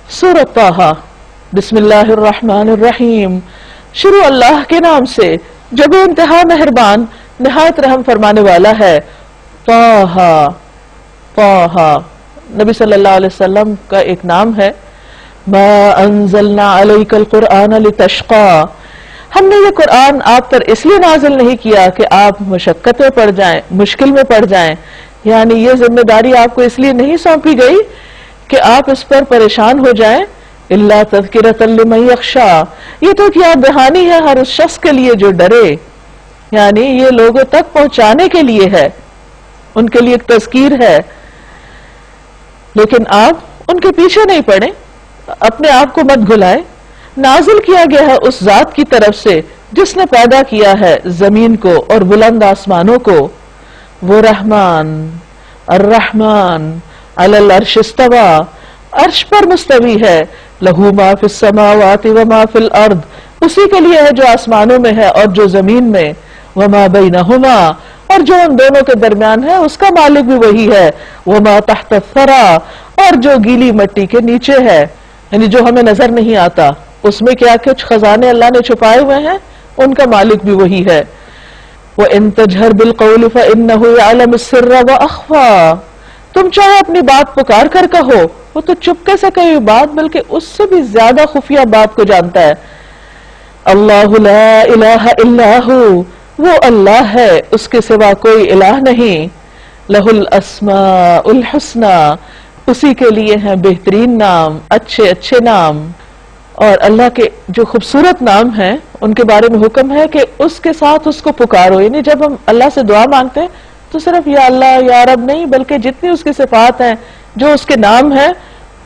سورۃ طٰہٰ بسم اللہ الرحمن الرحیم، شروع اللہ کے نام سے جو بے انتہا مہربان نہایت رحم فرمانے والا ہے۔ طٰہٰ، طٰہٰ نبی صلی اللہ علیہ وسلم کا ایک نام ہے۔ ما انزلنا علیک القرآن لتشقیٰ، ہم نے یہ قرآن آپ پر اس لیے نازل نہیں کیا کہ آپ مشقت میں پڑ جائیں، مشکل میں پڑ جائیں، یعنی یہ ذمہ داری آپ کو اس لیے نہیں سونپی گئی کہ آپ اس پر پریشان ہو جائیں۔ الا تذکرۃ لمن یخشیٰ، یہ تو ایک یاد دہانی ہے ہر اس شخص کے لیے جو ڈرے، یعنی یہ لوگوں تک پہنچانے کے لیے ہے، ان کے لیے ایک تذکیر ہے، لیکن آپ ان کے پیچھے نہیں پڑیں، اپنے آپ کو مت گھلائیں۔ نازل کیا گیا ہے اس ذات کی طرف سے جس نے پیدا کیا ہے زمین کو اور بلند آسمانوں کو۔ وہ رحمان، الرحمن علی العرش استویٰ، عرش پر مستوی ہے۔ لہو ما فی السماوات وما فی الارض، اسی کے لیے ہے جو آسمانوں میں ہے اور جو زمین میں۔ وما بینہما، اور جو ان دونوں کے درمیان ہے اس کا مالک بھی وہی ہے۔ وما تحت الثری، اور جو گیلی مٹی کے نیچے ہے، یعنی جو ہمیں نظر نہیں آتا، اس میں کیا کچھ خزانے اللہ نے چھپائے ہوئے ہیں، ان کا مالک بھی وہی ہے۔ وَإِن تَجْهَرْ بِالْقَوْلِ فَإِنَّهُ يَعْلَمُ السِّرَّ وَأَخْفَى، تم چاہے اپنی بات پکار کر کہو، وہ تو چپکے سے کہی بات بلکہ اس سے بھی زیادہ خفیہ بات کو جانتا ہے۔ اللہ لا الہ الا ہو، وہ اللہ ہے، اس کے سوا کوئی الہ نہیں۔ لہ الاسماء الحسنی، اسی کے لیے ہیں بہترین نام، اچھے اچھے نام۔ اور اللہ کے جو خوبصورت نام ہیں ان کے بارے میں حکم ہے کہ اس کے ساتھ اس کو پکارو، یعنی جب ہم اللہ سے دعا مانگتے ہیں تو صرف یا اللہ یا رب نہیں، بلکہ جتنی اس کی صفات ہیں، جو اس کے نام ہیں،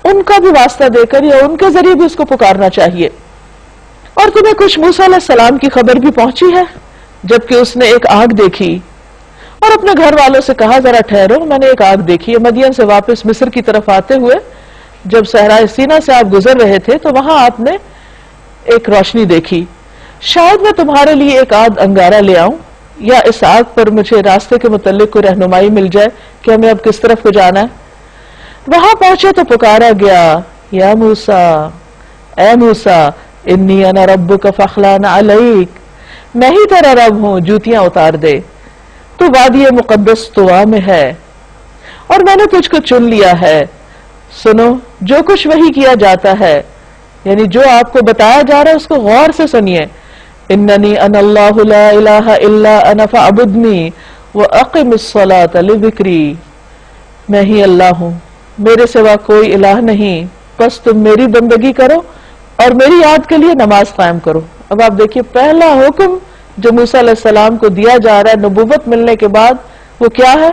ان کا بھی واسطہ دے کر یا ان کے ذریعے بھی اس کو پکارنا چاہیے۔ اور تمہیں کچھ موسیٰ علیہ السلام کی خبر بھی پہنچی ہے جبکہ اس نے ایک آگ دیکھی اور اپنے گھر والوں سے کہا ذرا ٹھہرو، میں نے ایک آگ دیکھی ہے۔ مدین سے واپس مصر کی طرف آتے ہوئے جب صحرائے سینا سے آپ گزر رہے تھے تو وہاں آپ نے ایک روشنی دیکھی، شاید میں تمہارے لیے ایک آدھ انگارہ لے آؤں، یا اس آگ پر مجھے راستے کے متعلق کوئی رہنمائی مل جائے کہ ہمیں اب کس طرف کو جانا ہے۔ وہاں پہنچے تو پکارا گیا، یا موسیٰ، اے موسیٰ، انی انا ربک فاخلع علیک، میں ہی تیرا رب ہوں، جوتیاں اتار دے، تو وادی مقدس طویٰ میں ہے اور میں نے تجھ کو چن لیا ہے۔ سنو جو کچھ وحی کیا جاتا ہے، یعنی جو آپ کو بتایا جا رہا ہے اس کو غور سے سنیے۔ اننی انا اللہ لا الہ الا انا فاعبدنی واقم الصلاۃ لذکری، میں ہی اللہ ہوں، میرے سوا کوئی الہ نہیں، بس تم میری بندگی کرو اور میری یاد کے لیے نماز قائم کرو۔ اب آپ دیکھیے پہلا حکم جو موسیٰ علیہ السلام کو دیا جا رہا ہے نبوت ملنے کے بعد، وہ کیا ہے؟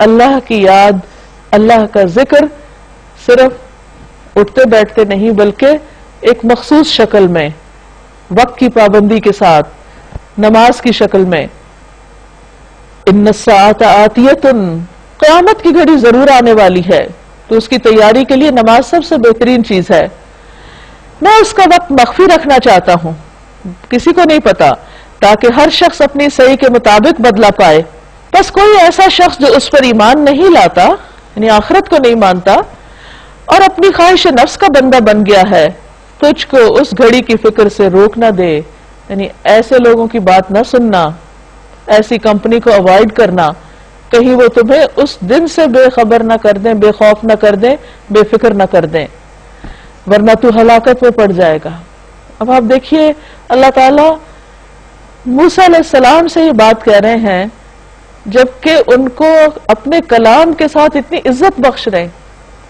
اللہ کی یاد، اللہ کا ذکر، صرف اٹھتے بیٹھتے نہیں بلکہ ایک مخصوص شکل میں، وقت کی پابندی کے ساتھ، نماز کی شکل میں۔ ان الساعۃ آتیۃ، قیامت کی گھڑی ضرور آنے والی ہے، تو اس کی تیاری کے لیے نماز سب سے بہترین چیز ہے۔ میں اس کا وقت مخفی رکھنا چاہتا ہوں، کسی کو نہیں پتا، تاکہ ہر شخص اپنی صحیح کے مطابق بدلہ پائے۔ بس کوئی ایسا شخص جو اس پر ایمان نہیں لاتا، یعنی آخرت کو نہیں مانتا اور اپنی خواہش نفس کا بندہ بن گیا ہے، تجھ کو اس گھڑی کی فکر سے روک نہ دے، یعنی ایسے لوگوں کی بات نہ سننا، ایسی کمپنی کو اوائڈ کرنا، کہیں وہ تمہیں اس دن سے بے خبر نہ کر دیں، بے خوف نہ کر دیں، بے فکر نہ کر دیں، ورنہ تو ہلاکت میں پڑ جائے گا۔ اب آپ دیکھیے اللہ تعالیٰ موسیٰ علیہ السلام سے یہ بات کہہ رہے ہیں جبکہ ان کو اپنے کلام کے ساتھ اتنی عزت بخش رہے ہیں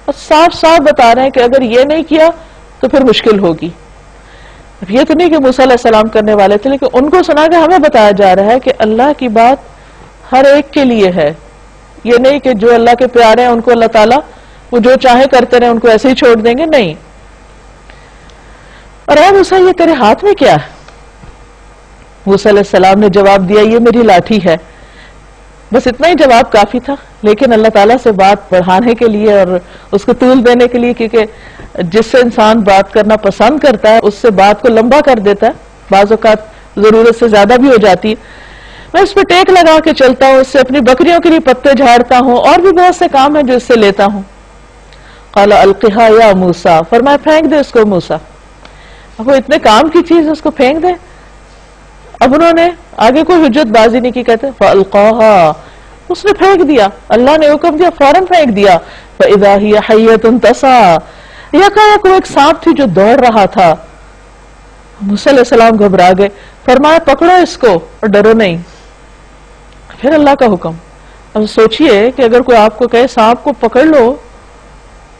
اور صاف صاف بتا رہے ہیں کہ اگر یہ نہیں کیا تو پھر مشکل ہوگی۔ یہ تو نہیں کہ موسیٰ علیہ السلام کرنے والے تھے، لیکن ان کو سنا کے ہمیں بتایا جا رہا ہے کہ اللہ کی بات ہر ایک کے لیے ہے، یہ نہیں کہ جو اللہ کے پیارے ہیں ان کو اللہ تعالیٰ وہ جو چاہے کرتے رہے، ان کو ایسے ہی چھوڑ دیں گے، نہیں۔ اور اے موسیٰ یہ تیرے ہاتھ میں کیا ہے؟ موسیٰ علیہ السلام نے جواب دیا یہ میری لاٹھی ہے۔ بس اتنا ہی جواب کافی تھا، لیکن اللہ تعالیٰ سے بات بڑھانے کے لیے اور اس کو طول دینے کے لیے، کیونکہ جس سے انسان بات کرنا پسند کرتا ہے اس سے بات کو لمبا کر دیتا ہے، بعض اوقات ضرورت سے زیادہ بھی ہو جاتی ہے۔ میں اس پہ ٹیک لگا کے چلتا ہوں، اس سے اپنی بکریوں کے لیے پتے جھاڑتا ہوں، اور بھی بہت سے کام ہیں جو اس سے لیتا ہوں۔ قال القها یا موسیٰ، فرمایا پھینک دے اس کو موسیٰ. اب وہ اتنے کام کی چیز اس کو پھینک دے. اب انہوں نے آگے کوئی حجت بازی نہیں کی، کہتے فَأَلْقَاهَا، اس نے پھینک دیا، اللہ نے حکم دیا فوراً پھینک دیا. فَإِذَا هِيَ حَيَّةٌ تَسْعَىٰ، یکایک وہ ایک سانپ تھی جو دوڑ رہا تھا. موسیٰ علیہ السلام گھبرا گئے، فرمایا پکڑو اس کو اور ڈرو نہیں. پھر اللہ کا حکم. اب سوچئے کہ اگر کوئی آپ کو کہے سانپ کو پکڑ لو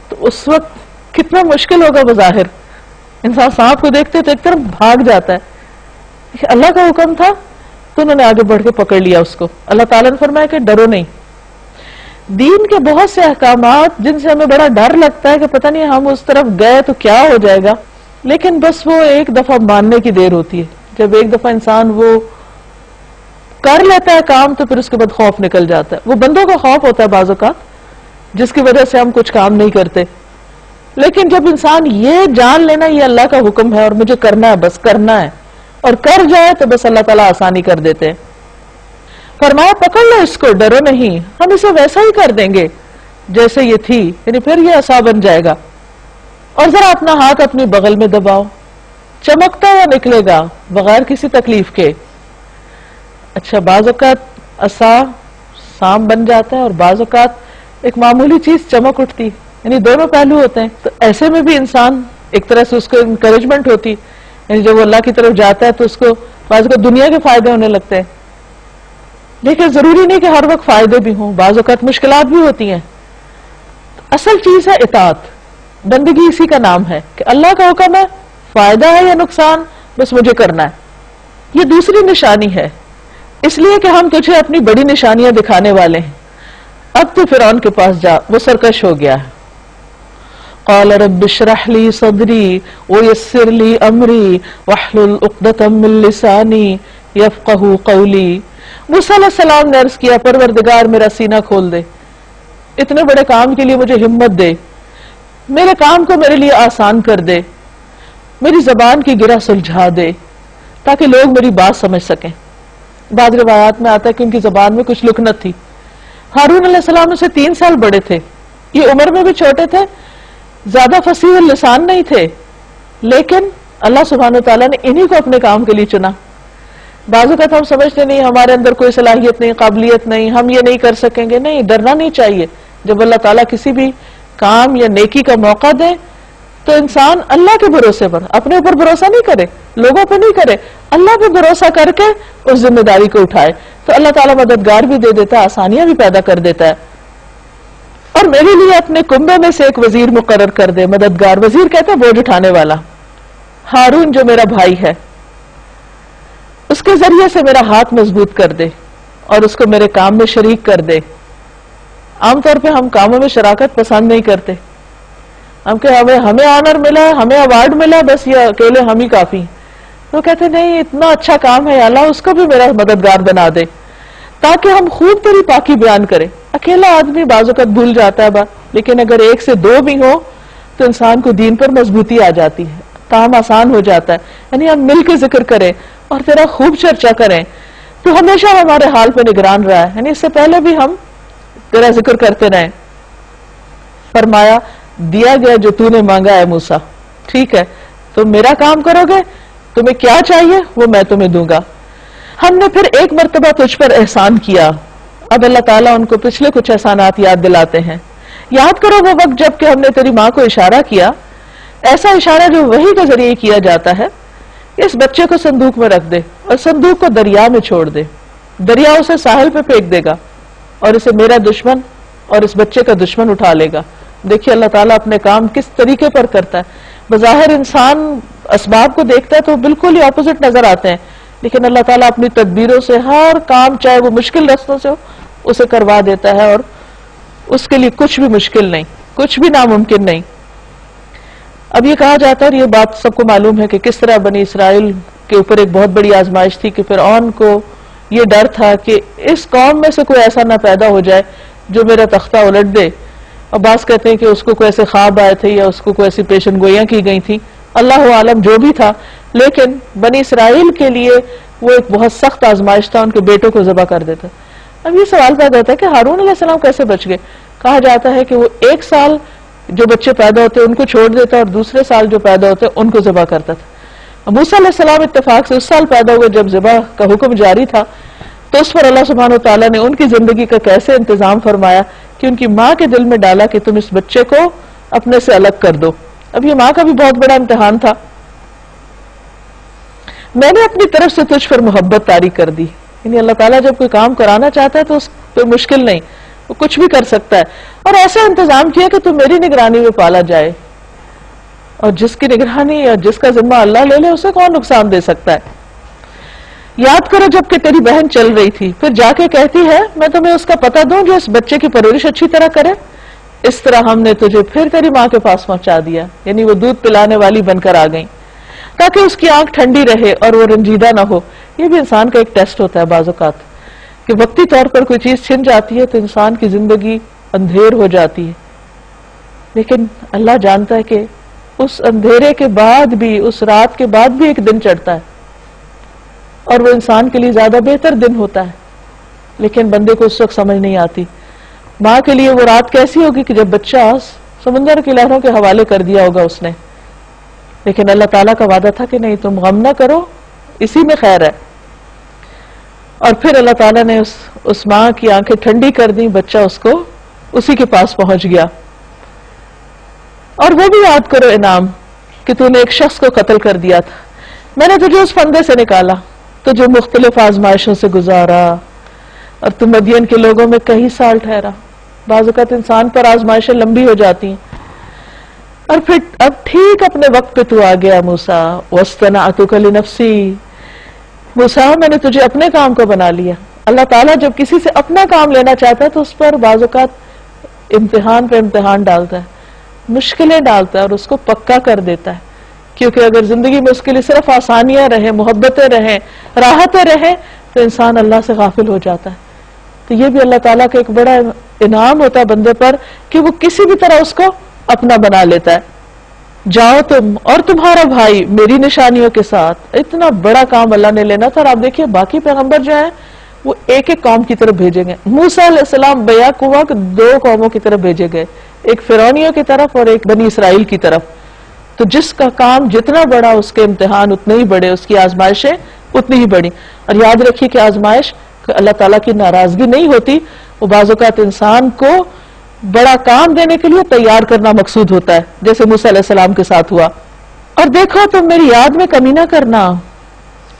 تو اس وقت کتنا مشکل ہوگا. بظاہر انسان سانپ کو دیکھتے تو ایک طرف بھاگ جاتا ہے. اللہ کا حکم تھا تو انہوں نے آگے بڑھ کے پکڑ لیا اس کو. اللہ تعالیٰ نے فرمایا کہ ڈرو نہیں. دین کے بہت سے احکامات جن سے ہمیں بڑا ڈر لگتا ہے کہ پتہ نہیں ہم اس طرف گئے تو کیا ہو جائے گا، لیکن بس وہ ایک دفعہ ماننے کی دیر ہوتی ہے. جب ایک دفعہ انسان وہ کر لیتا ہے کام تو پھر اس کے بعد خوف نکل جاتا ہے. وہ بندوں کا خوف ہوتا ہے بعض اوقات جس کی وجہ سے ہم کچھ کام نہیں کرتے، لیکن جب انسان یہ جان لینا یہ اللہ کا حکم ہے اور مجھے کرنا ہے، بس کرنا ہے، اور کر جائے تو بس اللہ تعالیٰ آسانی کر دیتے ہیں. فرمایا پکڑ لو اس کو، ڈرو نہیں، ہم اسے ویسا ہی کر دیں گے جیسے یہ تھی، یعنی پھر یہ عصا بن جائے گا. اور ذرا اپنا ہاتھ اپنی بغل میں دباؤ، چمکتا ہوا نکلے گا بغیر کسی تکلیف کے. اچھا بعض اوقات عصا سانپ بن جاتا ہے اور بعض اوقات ایک معمولی چیز چمک اٹھتی، یعنی دونوں پہلو ہوتے ہیں. تو ایسے میں بھی انسان ایک طرح سے اس کو انکریجمنٹ ہوتی، یعنی جب وہ اللہ کی طرف جاتا ہے تو اس کو بعض اوقات دنیا کے فائدے ہونے لگتے ہیں. لیکن ضروری نہیں کہ ہر وقت فائدے بھی ہوں، بعض اوقات مشکلات بھی ہوتی ہیں. اصل چیز ہے اطاعت، بندگی اسی کا نام ہے کہ اللہ کا حکم ہے، فائدہ ہے یا نقصان بس مجھے کرنا ہے. یہ دوسری نشانی ہے، اس لیے کہ ہم تجھے اپنی بڑی نشانیاں دکھانے والے ہیں. اب تو فرعون کے پاس جا، وہ سرکش ہو گیا ہے. قال رب اشرح لي صدري ويسر لي امري واحلل عقدة من لساني يفقهوا قولي. موسیٰ علیہ السلام نے عرض کیا پروردگار میرا سینہ کھول دے، اتنے بڑے کام کے لیے مجھے ہمت دے، میرے کام کو میرے لیے آسان کر دے، میری زبان کی گرہ سلجھا دے تاکہ لوگ میری بات سمجھ سکیں. بعض روایات میں آتا ہے کہ ان کی زبان میں کچھ لکنت تھی. ہارون علیہ السلام سے 3 سال بڑے تھے، یہ عمر میں بھی چھوٹے تھے، زیادہ فصیح اللسان نہیں تھے، لیکن اللہ سبحانہ وتعالیٰ نے انہی کو اپنے کام کے لیے چنا. بعض اوقات ہم سمجھتے نہیں ہمارے اندر کوئی صلاحیت نہیں، قابلیت نہیں، ہم یہ نہیں کر سکیں گے. نہیں، ڈرنا نہیں چاہیے. جب اللہ تعالیٰ کسی بھی کام یا نیکی کا موقع دے تو انسان اللہ کے بھروسے پر، اپنے اوپر بھروسہ نہیں کرے، لوگوں پہ نہیں کرے، اللہ پہ بھروسہ کر کے اس ذمہ داری کو اٹھائے تو اللہ تعالیٰ مددگار بھی دے دیتا ہے، آسانیاں بھی پیدا کر دیتا ہے. اور میرے لیے اپنے کنبے میں سے ایک وزیر مقرر کر دے. مددگار، وزیر کہتے ہیں بوجھ اٹھانے والا. ہارون جو میرا بھائی ہے اس کے ذریعے سے میرا ہاتھ مضبوط کر دے اور اس کو میرے کام میں شریک کر دے. عام طور پہ ہم کاموں میں شراکت پسند نہیں کرتے، ہم کہ ہمیں آنر ملا، ہمیں ایوارڈ ملا، بس یہ اکیلے ہم ہی کافی. وہ کہتے نہیں، اتنا اچھا کام ہے اللہ اس کو بھی میرا مددگار بنا دے تاکہ ہم خوب تیری پاکی بیان کریں. اکیلا آدمی بعض اوقات بھول جاتا ہے بات، لیکن اگر 1 سے 2 بھی ہو تو انسان کو دین پر مضبوطی آ جاتی ہے، کام آسان ہو جاتا ہے. یعنی ہم مل کے ذکر کریں اور تیرا خوب چرچا کریں تو ہمیشہ ہمارے حال پہ نگران رہا ہے، یعنی اس سے پہلے بھی ہم تیرا ذکر کرتے رہیں. فرمایا دیا گیا جو تو نے مانگا ہے موسیٰ، ٹھیک ہے تم میرا کام کرو گے، تمہیں کیا چاہیے وہ میں تمہیں دوں گا. ہم نے پھر ایک مرتبہ تجھ پر احسان کیا. اب اللہ تعالیٰ ان کو پچھلے کچھ احسانات یاد دلاتے ہیں. یاد کرو وہ وقت جب کہ ہم نے تیری ماں کو اشارہ کیا، ایسا اشارہ جو وحی کے ذریعے کیا جاتا ہے، اس بچے کو صندوق میں رکھ دے اور صندوق کو دریا میں چھوڑ دے، دریا اسے ساحل پہ پھینک دے گا اور اسے میرا دشمن اور اس بچے کا دشمن اٹھا لے گا. دیکھیے اللہ تعالیٰ اپنے کام کس طریقے پر کرتا ہے. بظاہر انسان اسباب کو دیکھتا ہے تو بالکل ہی اپوزٹ نظر آتے ہیں، لیکن اللہ تعالیٰ اپنی تدبیروں سے ہر کام چاہے وہ مشکل رستوں سے ہو اسے کروا دیتا ہے، اور اس کے لیے کچھ بھی مشکل نہیں، کچھ بھی ناممکن نہیں. اب یہ کہا جاتا ہے اور یہ بات سب کو معلوم ہے کہ کس طرح بنی اسرائیل کے اوپر ایک بہت بڑی آزمائش تھی کہ فرعون کو یہ ڈر تھا کہ اس قوم میں سے کوئی ایسا نہ پیدا ہو جائے جو میرا تختہ الٹ دے. اور بعض کہتے ہیں کہ اس کو کوئی ایسے خواب آئے تھے یا اس کو کوئی ایسی پیشن گوئیاں کی گئی تھیں، اللہ عالم جو بھی تھا، لیکن بنی اسرائیل کے لیے وہ ایک بہت سخت آزمائش تھا، ان کے بیٹوں کو ذبح کر دیتا. اب یہ سوال پیدا ہوتا ہے کہ ہارون علیہ السلام کیسے بچ گئے؟ کہا جاتا ہے کہ وہ 1 سال جو بچے پیدا ہوتے ان کو چھوڑ دیتا اور دوسرے سال جو پیدا ہوتے ان کو ذبح کرتا تھا. موسیٰ علیہ السلام اتفاق سے اس سال پیدا ہوئے جب ذبح کا حکم جاری تھا, تو اس پر اللہ سبحانہ وتعالیٰ نے ان کی زندگی کا کیسے انتظام فرمایا کہ ان کی ماں کے دل میں ڈالا کہ تم اس بچے کو اپنے سے الگ کر دو. اب یہ ماں کا بھی بہت بڑا امتحان تھا. میں نے اپنی طرف سے تجھ پر محبت طاری کر دی. یعنی اللہ تعالیٰ جب کوئی کام کرانا چاہتا ہے تو اس پہ مشکل نہیں, وہ کچھ بھی کر سکتا ہے. اور ایسا انتظام کیا کہ تم میری نگرانی میں پالا جائے, اور جس کی نگرانی یا جس کا ذمہ اللہ لے لے اسے کون نقصان دے سکتا ہے. یاد کرو جب کہ تیری بہن چل رہی تھی, پھر جا کے کہتی ہے میں تمہیں اس کا پتہ دوں جو اس بچے کی پرورش اچھی طرح کرے. اس طرح ہم نے تجھے پھر تیری ماں کے پاس پہنچا دیا. یعنی وہ دودھ پلانے والی بن کر آ گئی تاکہ اس کی آنکھ ٹھنڈی رہے اور وہ رنجیدہ نہ ہو. یہ بھی انسان کا ایک ٹیسٹ ہوتا ہے بعض اوقات, کہ وقتی طور پر کوئی چیز چھن جاتی ہے تو انسان کی زندگی اندھیر ہو جاتی ہے, لیکن اللہ جانتا ہے کہ اس اندھیرے کے بعد بھی, اس رات کے بعد بھی ایک دن چڑھتا ہے, اور وہ انسان کے لیے زیادہ بہتر دن ہوتا ہے. لیکن بندے کو اس وقت سمجھ نہیں آتی. ماں کے لیے وہ رات کیسی ہوگی کہ جب بچہ سمندر کی لہروں کے حوالے کر دیا ہوگا اس نے, لیکن اللہ تعالیٰ کا وعدہ تھا کہ نہیں, تم غم نہ کرو, اسی میں خیر ہے. اور پھر اللہ تعالیٰ نے اس ماں کی آنکھیں ٹھنڈی کر دی, بچہ اس کو اسی کے پاس پہنچ گیا. اور وہ بھی یاد کرو انعام کہ تو نے ایک شخص کو قتل کر دیا تھا. میں نے تجھے اس فندے سے نکالا, تجھے مختلف آزمائشوں سے گزارا, اور تم مدین کے لوگوں میں کئی سال ٹھہرا. بعض اوقات انسان پر آزمائشیں لمبی ہو جاتی ہیں. اور پھر اب ٹھیک اپنے وقت پہ تو آ گیا موسیٰ. وَاصْطَنَعْتُكَ لِنَفْسِي, موسیٰ میں نے تجھے اپنے کام کو بنا لیا. اللہ تعالیٰ جب کسی سے اپنا کام لینا چاہتا ہے تو اس پر بعض اوقات امتحان پہ امتحان ڈالتا ہے, مشکلیں ڈالتا ہے, اور اس کو پکا کر دیتا ہے. کیونکہ اگر زندگی میں اس کے لیے صرف آسانیاں رہیں, محبتیں رہیں, راحتیں رہیں, تو انسان اللہ سے غافل ہو جاتا ہے. تو یہ بھی اللہ تعالیٰ کا ایک بڑا انعام ہوتا ہے بندے پر کہ وہ کسی بھی طرح اس کو اپنا بنا لیتا ہے. جاؤ تم اور تمہارا بھائی میری نشانیوں کے ساتھ. اتنا بڑا کام اللہ نے لینا تھا. اور آپ دیکھیے باقی پیغمبر جو ہیں وہ ایک ایک قوم کی طرف بھیجے گئے. موسیٰ علیہ السلام بیک ہوا کہ 2 قوموں کی طرف بھیجے گئے, ایک فرعونیوں کی طرف اور ایک بنی اسرائیل کی طرف. تو جس کا کام جتنا بڑا اس کے امتحان اتنے ہی بڑے, اس کی آزمائشیں اتنی ہی بڑی. اور یاد رکھیے کہ آزمائش اللہ تعالیٰ کی ناراضگی نہیں ہوتی, وہ بعض اوقات انسان کو بڑا کام دینے کے لیے تیار کرنا مقصود ہوتا ہے, جیسے موسیٰ علیہ السلام کے ساتھ ہوا. اور دیکھو تم میری یاد میں کمی نہ کرنا,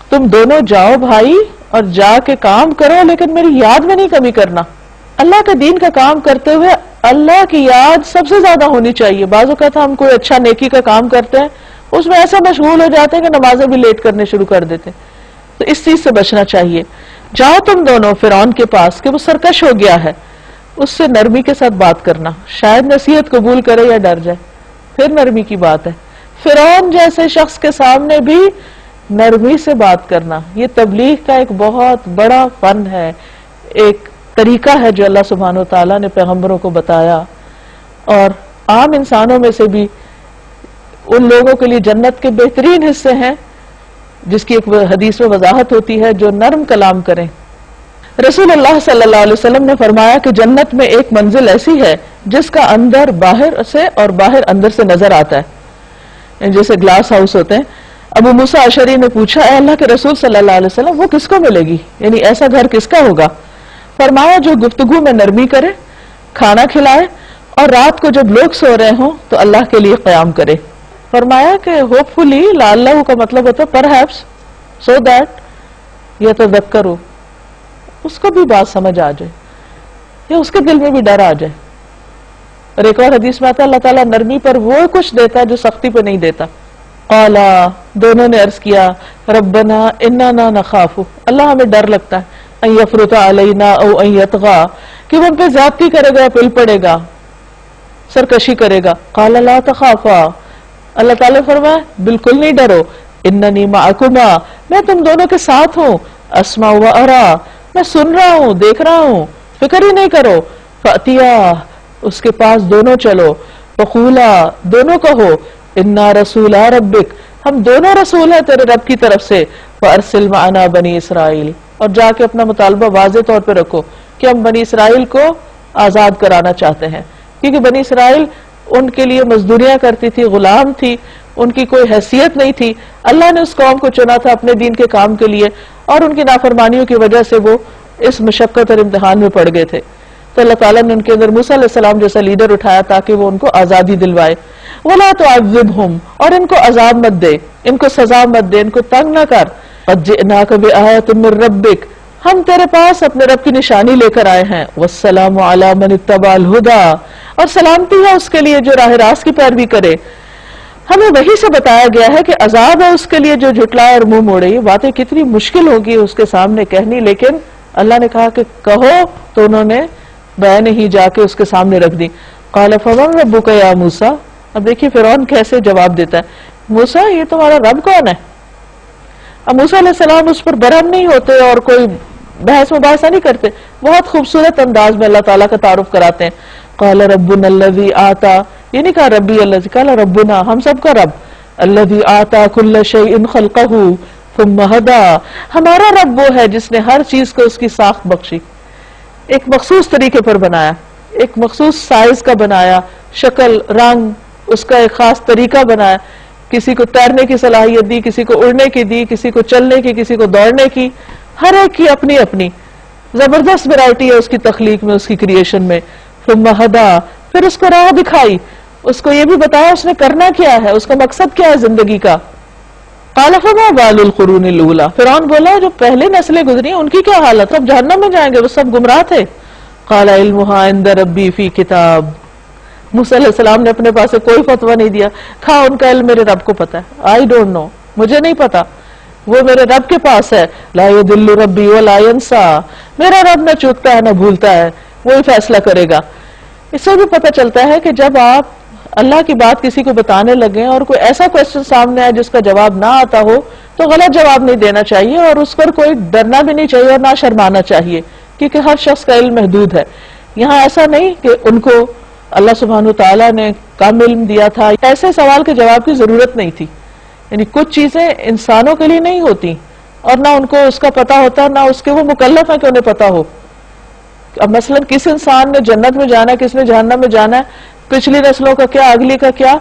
تم دونوں جاؤ بھائی اور جا کے کام کرو, لیکن میری یاد میں نہیں کمی کرنا. اللہ کے دین کا کام کرتے ہوئے اللہ کی یاد سب سے زیادہ ہونی چاہیے. بعض اوقات ہم کوئی اچھا نیکی کا کام کرتے ہیں, اس میں ایسا مشغول ہو جاتے ہیں کہ نمازیں بھی لیٹ کرنے شروع کر دیتے. تو اس چیز سے بچنا چاہیے. جاؤ تم دونوں فرعون کے پاس کہ وہ سرکش ہو گیا ہے, اس سے نرمی کے ساتھ بات کرنا, شاید نصیحت قبول کرے یا ڈر جائے. پھر نرمی کی بات ہے. فرعون جیسے شخص کے سامنے بھی نرمی سے بات کرنا, یہ تبلیغ کا ایک بہت بڑا فن ہے, ایک طریقہ ہے جو اللہ سبحانہ وتعالیٰ نے پیغمبروں کو بتایا. اور عام انسانوں میں سے بھی ان لوگوں کے لیے جنت کے بہترین حصے ہیں جس کی ایک حدیث میں وضاحت ہوتی ہے جو نرم کلام کریں. رسول اللہ صلی اللہ علیہ وسلم نے فرمایا کہ جنت میں ایک منزل ایسی ہے جس کا اندر باہر سے اور باہر اندر سے نظر آتا ہے, جیسے گلاس ہاؤس ہوتے ہیں. ابو موسیٰ اشعری نے پوچھا اے اللہ کے رسول صلی اللہ علیہ وسلم وہ کس کو ملے گی, یعنی ایسا گھر کس کا ہوگا؟ فرمایا جو گفتگو میں نرمی کرے, کھانا کھلائے, اور رات کو جب لوگ سو رہے ہوں تو اللہ کے لیے قیام کرے. فرمایا کہ ہوپ فلی, لعلہ کا مطلب ہوتا ہے پرہیپس, سو دیٹ یتذکروا, اس کو بھی بات سمجھ آ جائے یا اس کے دل میں بھی ڈر آ جائے. اور ایک اور حدیث میں آتا ہے اللہ تعالیٰ نرمی پر وہ کچھ دیتا ہے جو سختی پہ نہیں دیتا. قالا, دونوں نے عرض کیا ربنا اننا نخاف, اللہ ہمیں ڈر لگتا ہے, ان یفرط علینا او ان یطغى, کہ وہ ہم پہ زیادتی کرے گا, پل پڑے گا, سرکشی کرے گا. قال لا تخافا, اللہ تعالیٰ فرمایا بالکل نہیں ڈرو, اننی معکما, میں تم دونوں کے ساتھ ہوں, اسمع و ارا, میں سن رہا ہوں, دیکھ رہا ہوں, فکر ہی نہیں کرو. فاتیا, اس کے پاس دونوں چلو, فقولا, دونوں کہو, انا رسول ربک, ہم دونوں رسول ہیں تیرے رب کی طرف سے, فارسل معنا بنی اسرائیل, اور جا کے اپنا مطالبہ واضح طور پہ رکھو کہ ہم بنی اسرائیل کو آزاد کرانا چاہتے ہیں, کیونکہ بنی اسرائیل ان کے لیے مزدوریاں کرتی تھی، غلام تھی، ان کی کوئی حیثیت نہیں تھی. اللہ نے اس قوم کو چنا تھا اپنے دین کے کام کے لیے، اور ان کی نافرمانیوں کی وجہ سے وہ اس مشقت اور امتحان میں پڑ گئے تھے. تو اللہ تعالیٰ نے ان کے اندر موسیٰ علیہ السلام جیسا لیڈر اٹھایا تاکہ وہ ان کو آزادی دلوائے. وَلَا تُعَذِّبْهُمْ، اور ان کو عذاب مت دے، ان کو سزا مت دے، ان کو تنگ نہ کر. قَدْ جِئْنَاكَ بِآيَةٍ مِّن رَّبِّكَ، ہم تیرے پاس اپنے رب کی نشانی لے کر آئے ہیں. وَالسَّلَامُ عَلَىٰ مَنِ اتَّبَعَ الْهُدَىٰ، اور سلامتی ہے اس کے لیے جو راہ راست کی پیروی کرے. ہمیں وہی سے بتایا گیا ہے کہ عذاب ہے اس کے لیے جو جھٹلائے اور منہ موڑے. یہ باتیں کتنی مشکل ہوگی اس کے سامنے کہنی، لیکن اللہ نے کہا کہ کہو، تو انہوں نے بیان ہی جا کے اس کے سامنے رکھ دی. قال فمن ربک یا موسیٰ، اب دیکھیے فرعون کیسے جواب دیتا ہے. موسیٰ یہ تمہارا رب کون ہے؟ اب موسیٰ علیہ السلام اس پر برہم نہیں ہوتے اور کوئی بحث مباحثہ نہیں کرتے، بہت خوبصورت انداز میں اللہ تعالیٰ کا تعارف کراتے ہیں. قال ربنا الذی آتا، یہ نہیں کہا ربی الذی، قال ربنا، ہم سب کا رب. الذی آتا کل شیء خلقہ ثم ہدی، ہمارا رب وہ ہے جس نے ہر چیز کو اس کی ساخت بخشی، ایک مخصوص طریقے پر بنایا، ایک مخصوص سائز کا بنایا، شکل رنگ اس کا ایک خاص طریقہ بنایا. کسی کو تیرنے کی صلاحیت دی، کسی کو اڑنے کی دی، کسی کو چلنے کی، کسی کو دوڑنے کی، ہر ایک کی اپنی اپنی زبردست ویرائٹی ہے اس کی تخلیق میں، اس کی کریشن میں. ثم ہدی، پھر اس کو راہ دکھائی، اس کو یہ بھی بتایا اس نے کرنا کیا ہے، اس کا مقصد کیا ہے زندگی کا. قال فما بال القرون الاولى، فرعون بولا جو پہلے نسلیں گزری ان کی کیا حالت، اب جہنم میں جائیں گے، وہ سب گمراہ تھے. قال علمها عند ربی فی کتاب، موسیٰ علیہ السلام نے اپنے پاس سے کوئی فتویٰ نہیں دیا، کہا ان کا علم میرے رب کو پتا ہے. آئی ڈونٹ نو، مجھے نہیں پتا، وہ میرے رب کے پاس ہے. لا یضل ربی ولا ینسا، میرا رب نہ چوکتا ہے نہ بھولتا ہے، وہی فیصلہ کرے گا. اس سے بھی پتہ چلتا ہے کہ جب آپ اللہ کی بات کسی کو بتانے لگیں اور کوئی ایسا کوشچن سامنے آئے جس کا جواب نہ آتا ہو تو غلط جواب نہیں دینا چاہیے، اور اس پر کوئی ڈرنا بھی نہیں چاہیے اور نہ شرمانا چاہیے، کیونکہ ہر شخص کا علم محدود ہے. یہاں ایسا نہیں کہ ان کو اللہ سبحانہ تعالیٰ نے کم علم دیا تھا، ایسے سوال کے جواب کی ضرورت نہیں تھی. یعنی کچھ چیزیں انسانوں کے لیے نہیں ہوتی اور نہ ان کو اس کا پتا ہوتا، نہ اس کے وہ مکلف ہے کہ انہیں پتا ہو. اب مثلا کس انسان نے جنت میں جانا ہے، کس نے جہنم میں جانا ہے، پچھلی نسلوں کا کیا، اگلی کا کیا،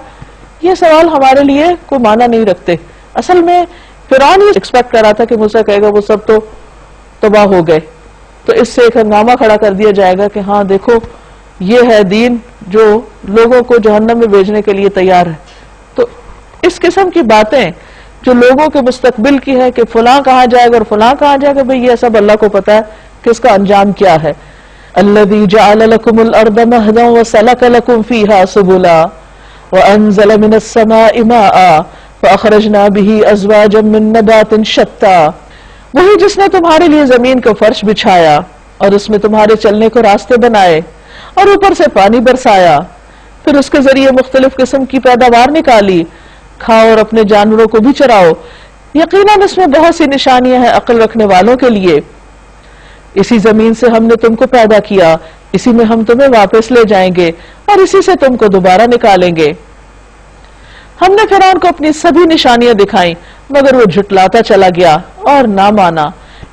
یہ سوال ہمارے لیے کوئی معنی نہیں رکھتے. اصل میں فرعون یہ ایکسپیکٹ کر رہا تھا کہ موسیٰ کہے گا وہ سب تو تباہ ہو گئے، تو اس سے ایک ہنگامہ کھڑا کر دیا جائے گا کہ ہاں دیکھو یہ ہے دین جو لوگوں کو جہنم میں بھیجنے کے لیے تیار ہے. تو اس قسم کی باتیں جو لوگوں کے مستقبل کی ہے کہ فلاں کہاں جائے گا اور فلاں کہاں جائے گا، بھئی یہ سب اللہ کو پتا ہے کہ اس کا انجام کیا ہے. الذي جعل لكم الارض مهدا وسلك لكم فيها سبلا وانزل من السماء ماء فاخرجنا به ازواجا من نبات شتى، وہی جس نے تمہارے لیے زمین کو فرش بچھایا اور اس میں تمہارے چلنے کو راستے بنائے اور اوپر سے پانی برسایا، پھر اس کے ذریعے مختلف قسم کی پیداوار نکالی، کھاؤ اور اپنے جانوروں کو بھی چراؤ. یقیناً اس میں بہت سی نشانیاں ہیں عقل رکھنے والوں کے لیے. اسی زمین سے ہم نے تم کو پیدا کیا، اسی میں ہم تمہیں واپس لے جائیں گے اور اسی سے تم کو دوبارہ نکالیں گے. ہم نے فرعون کو اپنی سبھی نشانیاں دکھائیں مگر وہ جھٹلاتا چلا گیا اور نہ مانا.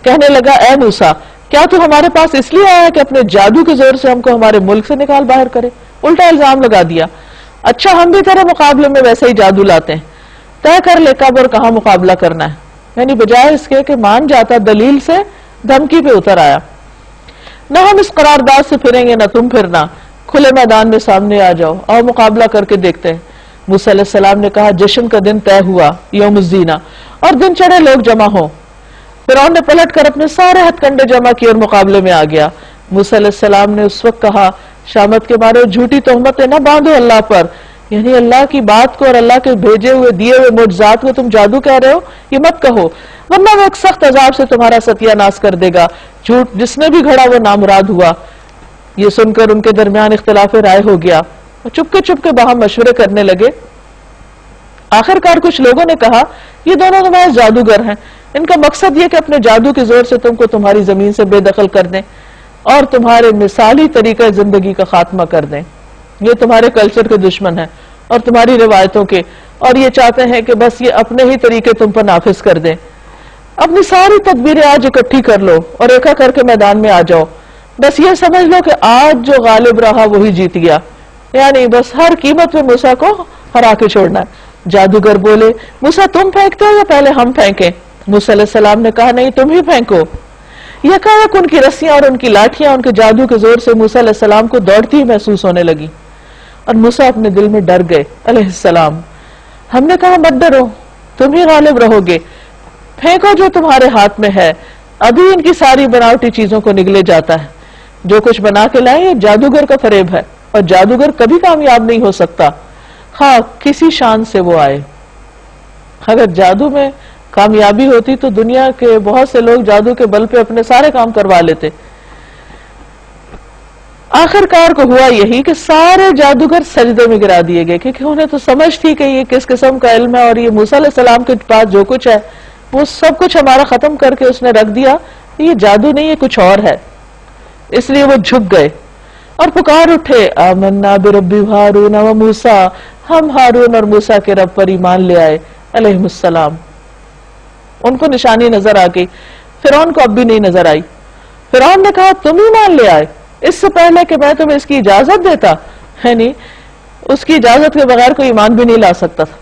کہنے لگا اے موسیٰ کیا تو ہمارے پاس اس لیے آیا کہ اپنے جادو کے زور سے ہم کو ہمارے ملک سے نکال باہر کرے. الٹا الزام لگا دیا. اچھا ہم بھی تیرے مقابلے میں ویسے ہی جادو لاتے ہیں، طے کر لے کب اور کہاں مقابلہ کرنا ہے. یعنی بجائے اس کے کہ مان جاتا، دلیل سے دھمکی پہ اتر آیا. نہ ہم اس قرارداد سے پھریں گے نہ تم پھرنا، کھلے میدان میں سامنے آ جاؤ اور مقابلہ کر کے دیکھتے ہیں. موسیٰ علیہ السلام نے کہا جشن کا دن طے ہوا، یوم الزینہ، اور دن چڑھے لوگ جمع ہوں. فرعون نے پلٹ کر اپنے سارے ہتھ کنڈے جمع کیے اور مقابلے میں آ گیا. موسیٰ علیہ السلام نے اس وقت کہا شامت کے مارے جھوٹی تہمتیں نہ باندھو اللہ پر، یعنی اللہ کی بات کو اور اللہ کے بھیجے ہوئے دیے ہوئے معجزات کو تم جادو کہہ رہے ہو، یہ مت کہو، ورنہ وہ ایک سخت عذاب سے تمہارا ستیہ ناش کر دے گا. جھوٹ جس نے بھی گھڑا وہ نامراد ہوا. یہ سن کر ان کے درمیان اختلاف رائے ہو گیا اور چپ کے باہم مشورے کرنے لگے. آخرکار کچھ لوگوں نے کہا یہ دونوں تمہارے جادوگر ہیں، ان کا مقصد یہ کہ اپنے جادو کے زور سے تم کو تمہاری زمین سے بے دخل کر دیں اور تمہارے مثالی طریقہ زندگی کا خاتمہ کر دیں. یہ تمہارے کلچر کے دشمن ہیں اور تمہاری روایتوں کے، اور یہ چاہتے ہیں کہ بس یہ اپنے ہی طریقے تم پر نافذ کر دیں. اپنی ساری تدبیریں آج اکٹھی کر لو اور ایکا کر کے میدان میں آ جاؤ. بس یہ سمجھ لو کہ آج جو غالب رہا وہی جیت گیا. یعنی بس ہر قیمت پہ موسیٰ کو ہرا کے چھوڑنا ہے. جادوگر بولے موسیٰ تم پھینکتے ہو یا پہلے ہم پھینکیں؟ موسیٰ علیہ السلام نے کہا نہیں تم ہی پھینکو. یکایک ان کی رسیاں اور ان کی لاٹھیاں ان کے جادو کے زور سے موسیٰ علیہ السلام کو دوڑتی محسوس ہونے لگی اور موسیٰ اپنے دل میں ڈر گئے علیہ السلام. ہم نے کہا مت ڈرو تم ہی غالب رہو گے, پھینکو جو تمہارے ہاتھ میں ہے. ابھی ان کی ساری بناوٹی چیزوں کو نگلے جاتا ہے. جو کچھ بنا کے لائے یہ جادوگر کا فریب ہے اور جادوگر کبھی کامیاب نہیں ہو سکتا ہاں کسی شان سے وہ آئے. اگر جادو میں کامیابی ہوتی تو دنیا کے بہت سے لوگ جادو کے بل پہ اپنے سارے کام کروا لیتے. آخر کار کو ہوا یہی کہ سارے جادوگر سجدے میں گرا دیے گئے کیونکہ انہیں تو سمجھ تھی کہ یہ کس قسم کا علم ہے اور یہ موسیٰ علیہ السلام کے پاس جو کچھ ہے وہ سب کچھ ہمارا ختم کر کے اس نے رکھ دیا. یہ جادو نہیں یہ کچھ اور ہے. اس لیے وہ جھک گئے اور پکار اٹھے آمنا برب ہارون و موسیٰ, ہم ہارون اور موسیٰ کے رب پر ایمان لے آئے علیہ السلام. ان کو نشانی نظر آ گئی, فرعون کو اب بھی نہیں نظر آئی. فرعون نے کہا تم ایمان لے آئے اس سے پہلے کہ میں تمہیں اس کی اجازت دیتا, یعنی اس کی اجازت کے بغیر کوئی ایمان بھی نہیں لا سکتا تھا.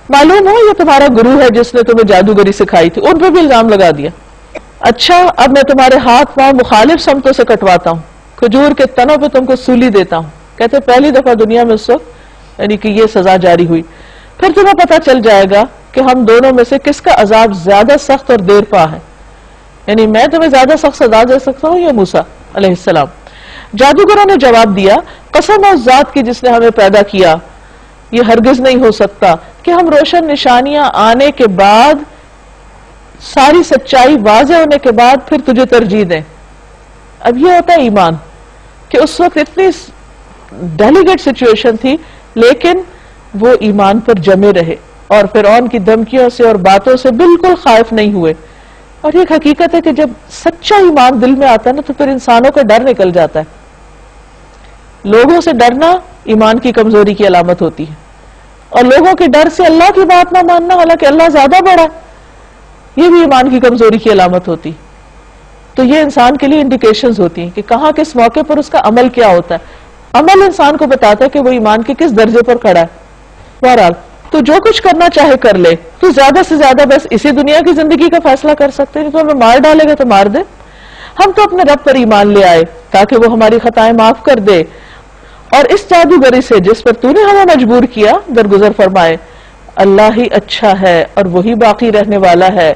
معلوم ہو یہ تمہارا گرو ہے جس نے تمہیں جادوگری سکھائی تھی. ان پہ بھی الزام لگا دیا. اچھا اب میں تمہارے ہاتھ پاؤں مخالف سمتوں سے کٹواتا ہوں, کھجور کے تنوں پہ تم کو سولی دیتا ہوں. کہتے پہلی دفعہ دنیا میں اس وقت یعنی کہ یہ سزا جاری ہوئی. پھر تمہیں پتا چل جائے گا کہ ہم دونوں میں سے کس کا عذاب زیادہ سخت اور دیر پا ہے, یعنی میں تمہیں زیادہ سخت سزا دے سکتا ہوں یا موسیٰ علیہ السلام. جادوگروں نے جواب دیا قسم اس ذات کی جس نے ہمیں پیدا کیا, یہ ہرگز نہیں ہو سکتا کہ ہم روشن نشانیاں آنے کے بعد, ساری سچائی واضح ہونے کے بعد پھر تجھے ترجیح دیں. اب یہ ہوتا ہے ایمان کہ اس وقت اتنی ڈیلیگیٹ سچویشن تھی لیکن وہ ایمان پر جمے رہے اور فرعون کی دھمکیوں سے اور باتوں سے بالکل خائف نہیں ہوئے. اور یہ حقیقت ہے کہ جب سچا ایمان دل میں آتا ہے نا تو پھر انسانوں کا ڈر نکل جاتا ہے. لوگوں سے ڈرنا ایمان کی کمزوری کی علامت ہوتی ہے اور لوگوں کے ڈر سے اللہ کی بات نہ ماننا حالانکہ اللہ زیادہ بڑا ہے یہ بھی ایمان کی کمزوری کی علامت ہوتی. تو یہ انسان کے لیے انڈیکیشنز ہوتی ہیں کہ کہاں کس موقع پر اس کا عمل کیا ہوتا ہے. عمل انسان کو بتاتا ہے کہ وہ ایمان کے کس درجے پر کھڑا ہے. بہرحال تو جو کچھ کرنا چاہے کر لے, تو زیادہ سے زیادہ بس اسی دنیا کی زندگی کا فیصلہ کر سکتے ہیں. تو ہمیں مار ڈالے گا تو مار دے. ہم تو اپنے رب پر ایمان لے آئے تاکہ وہ ہماری خطائیں معاف کر دے اور اس جادوگری سے جس پر تو نے ہمیں مجبور کیا درگزر فرمائے. اللہ ہی اچھا ہے اور وہی باقی رہنے والا ہے.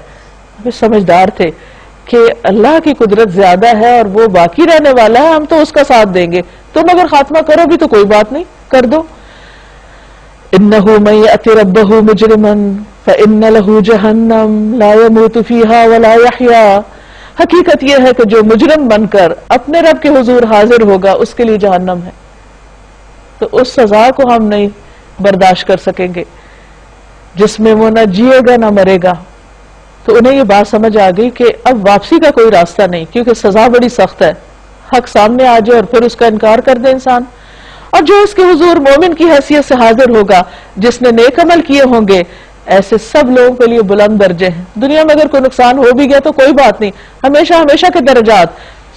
وہ سمجھدار تھے کہ اللہ کی قدرت زیادہ ہے اور وہ باقی رہنے والا ہے, ہم تو اس کا ساتھ دیں گے. تم اگر خاتمہ کرو بھی تو کوئی بات نہیں, کر دو. انہ من یأتی ربہ مجرما فإن لہ جہنم لا یموت فیہا ولا یحیا. حقیقت یہ ہے کہ جو مجرم بن کر اپنے رب کے حضور حاضر ہوگا اس کے لیے جہنم ہے. تو اس سزا کو ہم نہیں برداشت کر سکیں گے جس میں وہ نہ جیے گا نہ مرے گا. تو انہیں یہ بات سمجھ آ گئی کہ اب واپسی کا کوئی راستہ نہیں کیونکہ سزا بڑی سخت ہے. حق سامنے آ جائے اور پھر اس کا انکار کر دے انسان. اور جو اس کے حضور مومن کی حیثیت سے حاضر ہوگا جس نے نیک عمل کیے ہوں گے, ایسے سب لوگوں کے لیے بلند درجے ہیں. دنیا میں اگر کوئی نقصان ہو بھی گیا تو کوئی بات نہیں, ہمیشہ ہمیشہ کے درجات,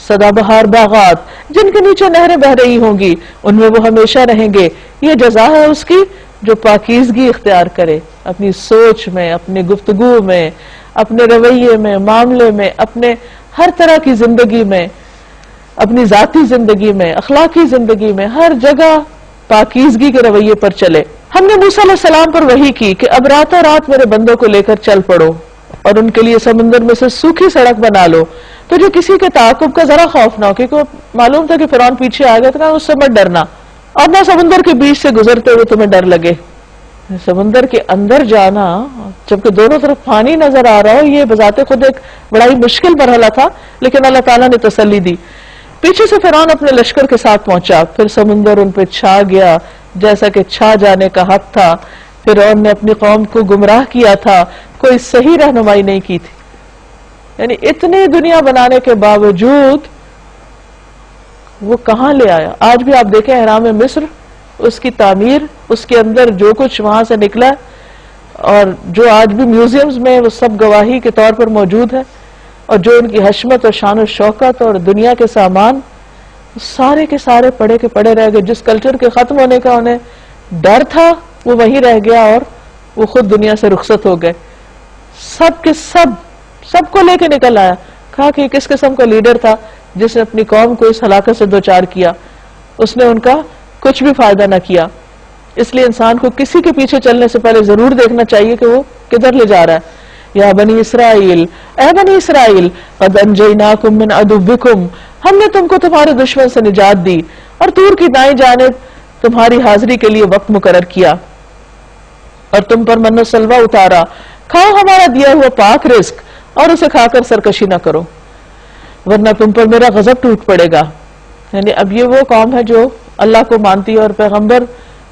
سدا بہار باغات جن کے نیچے نہریں بہ رہی ہوں گی ان میں وہ ہمیشہ رہیں گے. یہ جزا ہے اس کی جو پاکیزگی اختیار کرے اپنی سوچ میں, اپنی گفتگو میں, اپنے رویے میں, معاملے میں, اپنے ہر طرح کی زندگی میں, اپنی ذاتی زندگی میں, اخلاقی زندگی میں, ہر جگہ پاکیزگی کے رویے پر چلے. ہم نے موسیٰ علیہ السلام پر وحی کی کہ اب راتوں رات میرے بندوں کو لے کر چل پڑو اور ان کے لیے سمندر میں سے سوکھی سڑک بنا لو تو جو کسی کے تعاقب کا ذرا خوف نہ ہو, کیونکہ معلوم تھا کہ فرعون پیچھے آ گیا تھا, اس سے مت ڈرنا. اور نہ سمندر کے بیچ سے گزرتے ہوئے تمہیں ڈر لگے. سمندر کے اندر جانا جبکہ دونوں طرف پانی نظر آ رہا ہو یہ بذات خود ایک بڑا ہی مشکل مرحلہ تھا, لیکن اللہ تعالیٰ نے تسلی دی. پیچھے سے فرعون اپنے لشکر کے ساتھ پہنچا, پھر سمندر ان پہ چھا گیا جیسا کہ چھا جانے کا حق تھا. فرعون نے اپنی قوم کو گمراہ کیا تھا, کوئی صحیح رہنمائی نہیں کی تھی. یعنی اتنی دنیا بنانے کے باوجود وہ کہاں لے آیا. آج بھی آپ دیکھیں احرام مصر, اس کی تعمیر, اس کے اندر جو کچھ وہاں سے نکلا اور جو آج بھی میوزیمز میں وہ سب گواہی کے طور پر موجود ہے, اور جو ان کی حشمت اور شان و شوکت اور دنیا کے سامان, سارے کے سارے پڑے کے پڑے رہ گئے. جس کلچر کے ختم ہونے کا انہیں ڈر تھا وہ وہیں رہ گیا اور وہ خود دنیا سے رخصت ہو گئے. سب کے سب کو لے کے نکل آیا. کہا کہ کس قسم کا لیڈر تھا جس نے اپنی قوم کو اس ہلاکت سے دوچار کیا. اس نے ان کا کچھ بھی فائدہ نہ کیا. اس لیے انسان کو کسی کے پیچھے چلنے سے پہلے ضرور دیکھنا چاہیے کہ وہ کدھر لے جا رہا ہے. یا بنی اسرائیل، اے بنی اسرائیل، قد انجیناکم من عدوکم، ہم نے تم کو تمہارے دشمن سے نجات دی اور طور کی دائیں جانب تمہاری حاضری کے لیے وقت مقرر کیا اور تم پر من و سلوہ اتارا. کھاؤ ہمارا دیا ہوا پاک رزق اور اسے کھا کر سرکشی نہ کرو ورنہ تم پر میرا غضب ٹوٹ پڑے گا. یعنی اب یہ وہ قوم ہے جو اللہ کو مانتی ہے اور پیغمبر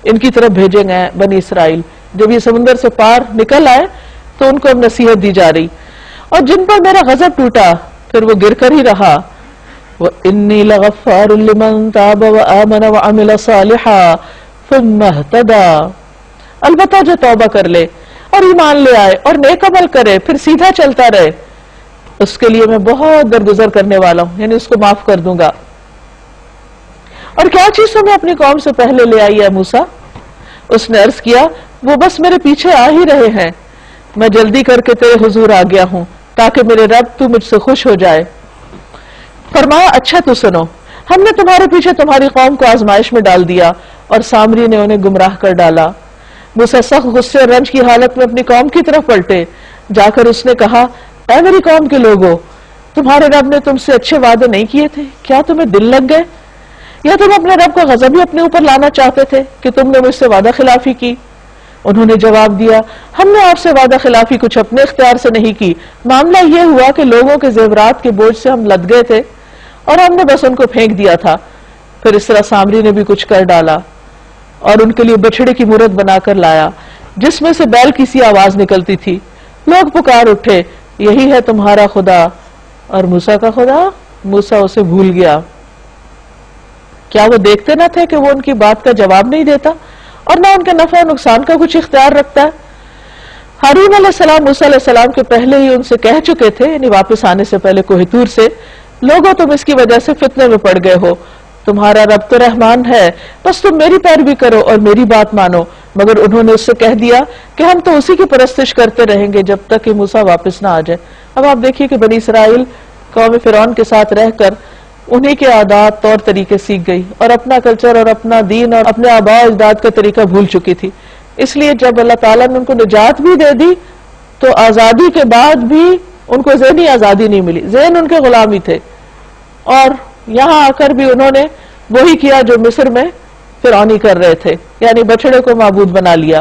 ان کی طرف بھیجے گئے ہیں بنی اسرائیل. جب یہ سمندر سے پار نکل آئے تو ان کو اب نصیحت دی جا رہی اور جن پر میرا غضب ٹوٹا پھر وہ گر کر ہی رہا. وَإِنِّي لَغَفَّارٌ لِمَن تَابَ وَآمَنَ وَعَمِلَ صَالِحًا ثُمَّ اهْتَدَىٰ، البتہ جو توبہ کر لے اور ایمان لے آئے اور نیک عمل کرے پھر سیدھا چلتا رہے اس کے لیے میں بہت درگزر کرنے والا ہوں، یعنی اس کو معاف کر دوں گا. اور کیا چیز تمہیں اپنی قوم سے پہلے لے آئی ہے موسیٰ؟ اس نے عرض کیا وہ بس میرے پیچھے آ ہی رہے ہیں، میں جلدی کر کے تیرے حضور آ گیا ہوں تاکہ میرے رب تو مجھ سے خوش ہو جائے. فرمایا اچھا تو سنو، ہم نے تمہارے پیچھے تمہاری قوم کو آزمائش میں ڈال دیا اور سامری نے انہیں گمراہ کر ڈالا. موسیٰ سخت غصے اور رنج کی حالت میں اپنی قوم کی طرف پلٹے. جا کر اس نے کہا اے میری قوم کے لوگو، تمہارے رب نے تم سے اچھے وعدے نہیں کیے تھے؟ کیا تمہیں دل لگ گئے یا تم اپنے رب کا غضب ہی اپنے اوپر لانا چاہتے تھے کہ تم نے مجھ سے وعدہ خلافی کی؟ انہوں نے جواب دیا ہم نے آپ سے وعدہ خلافی کچھ اپنے اختیار سے نہیں کی، معاملہ یہ ہوا کہ لوگوں کے زیورات کے بوجھ سے ہم لد گئے تھے اور ہم نے بس ان کو پھینک دیا تھا. پھر اس طرح سامری نے بھی کچھ کر ڈالا اور ان کے لیے بچھڑے کی مورت بنا کر لایا جس میں سے بیل کی سی آواز نکلتی تھی. لوگ پکار اٹھے یہی ہے تمہارا خدا اور موسیٰ کا خدا. موسیٰ اسے بھول گیا. کیا وہ دیکھتے نہ تھے کہ وہ ان کی بات کا جواب نہیں دیتا اور نہ ان کے نفع و نقصان کا کچھ اختیار رکھتا ہے؟ ہارون علیہ السلام موسیٰ علیہ السلام کے پہلے ہی ان سے کہہ چکے تھے، یعنی واپس آنے سے پہلے کوہ طور سے، لوگوں تم اس کی وجہ سے فتنے میں پڑ گئے ہو، تمہارا رب تو رحمان ہے، بس تم میری پیروی کرو اور میری بات مانو. مگر انہوں نے اس سے کہہ دیا کہ ہم تو اسی کی پرستش کرتے رہیں گے جب تک کہ موسیٰ واپس نہ آ جائے. اب آپ دیکھیے کہ بنی اسرائیل قوم فرعون کے ساتھ رہ کر انہی کے عادات طور طریقے سیکھ گئی اور اپنا کلچر اور اپنا دین اور اپنے آباء و اجداد کا طریقہ بھول چکی تھی. اس لیے جب اللہ تعالیٰ نے ان کو نجات بھی دے دی تو آزادی کے بعد بھی ان کو ذہنی آزادی نہیں ملی، ذہن ان کے غلام ہی تھے اور یہاں آ کر بھی انہوں نے وہی کیا جو مصر میں فرعونی کر رہے تھے، یعنی بچڑے کو معبود بنا لیا.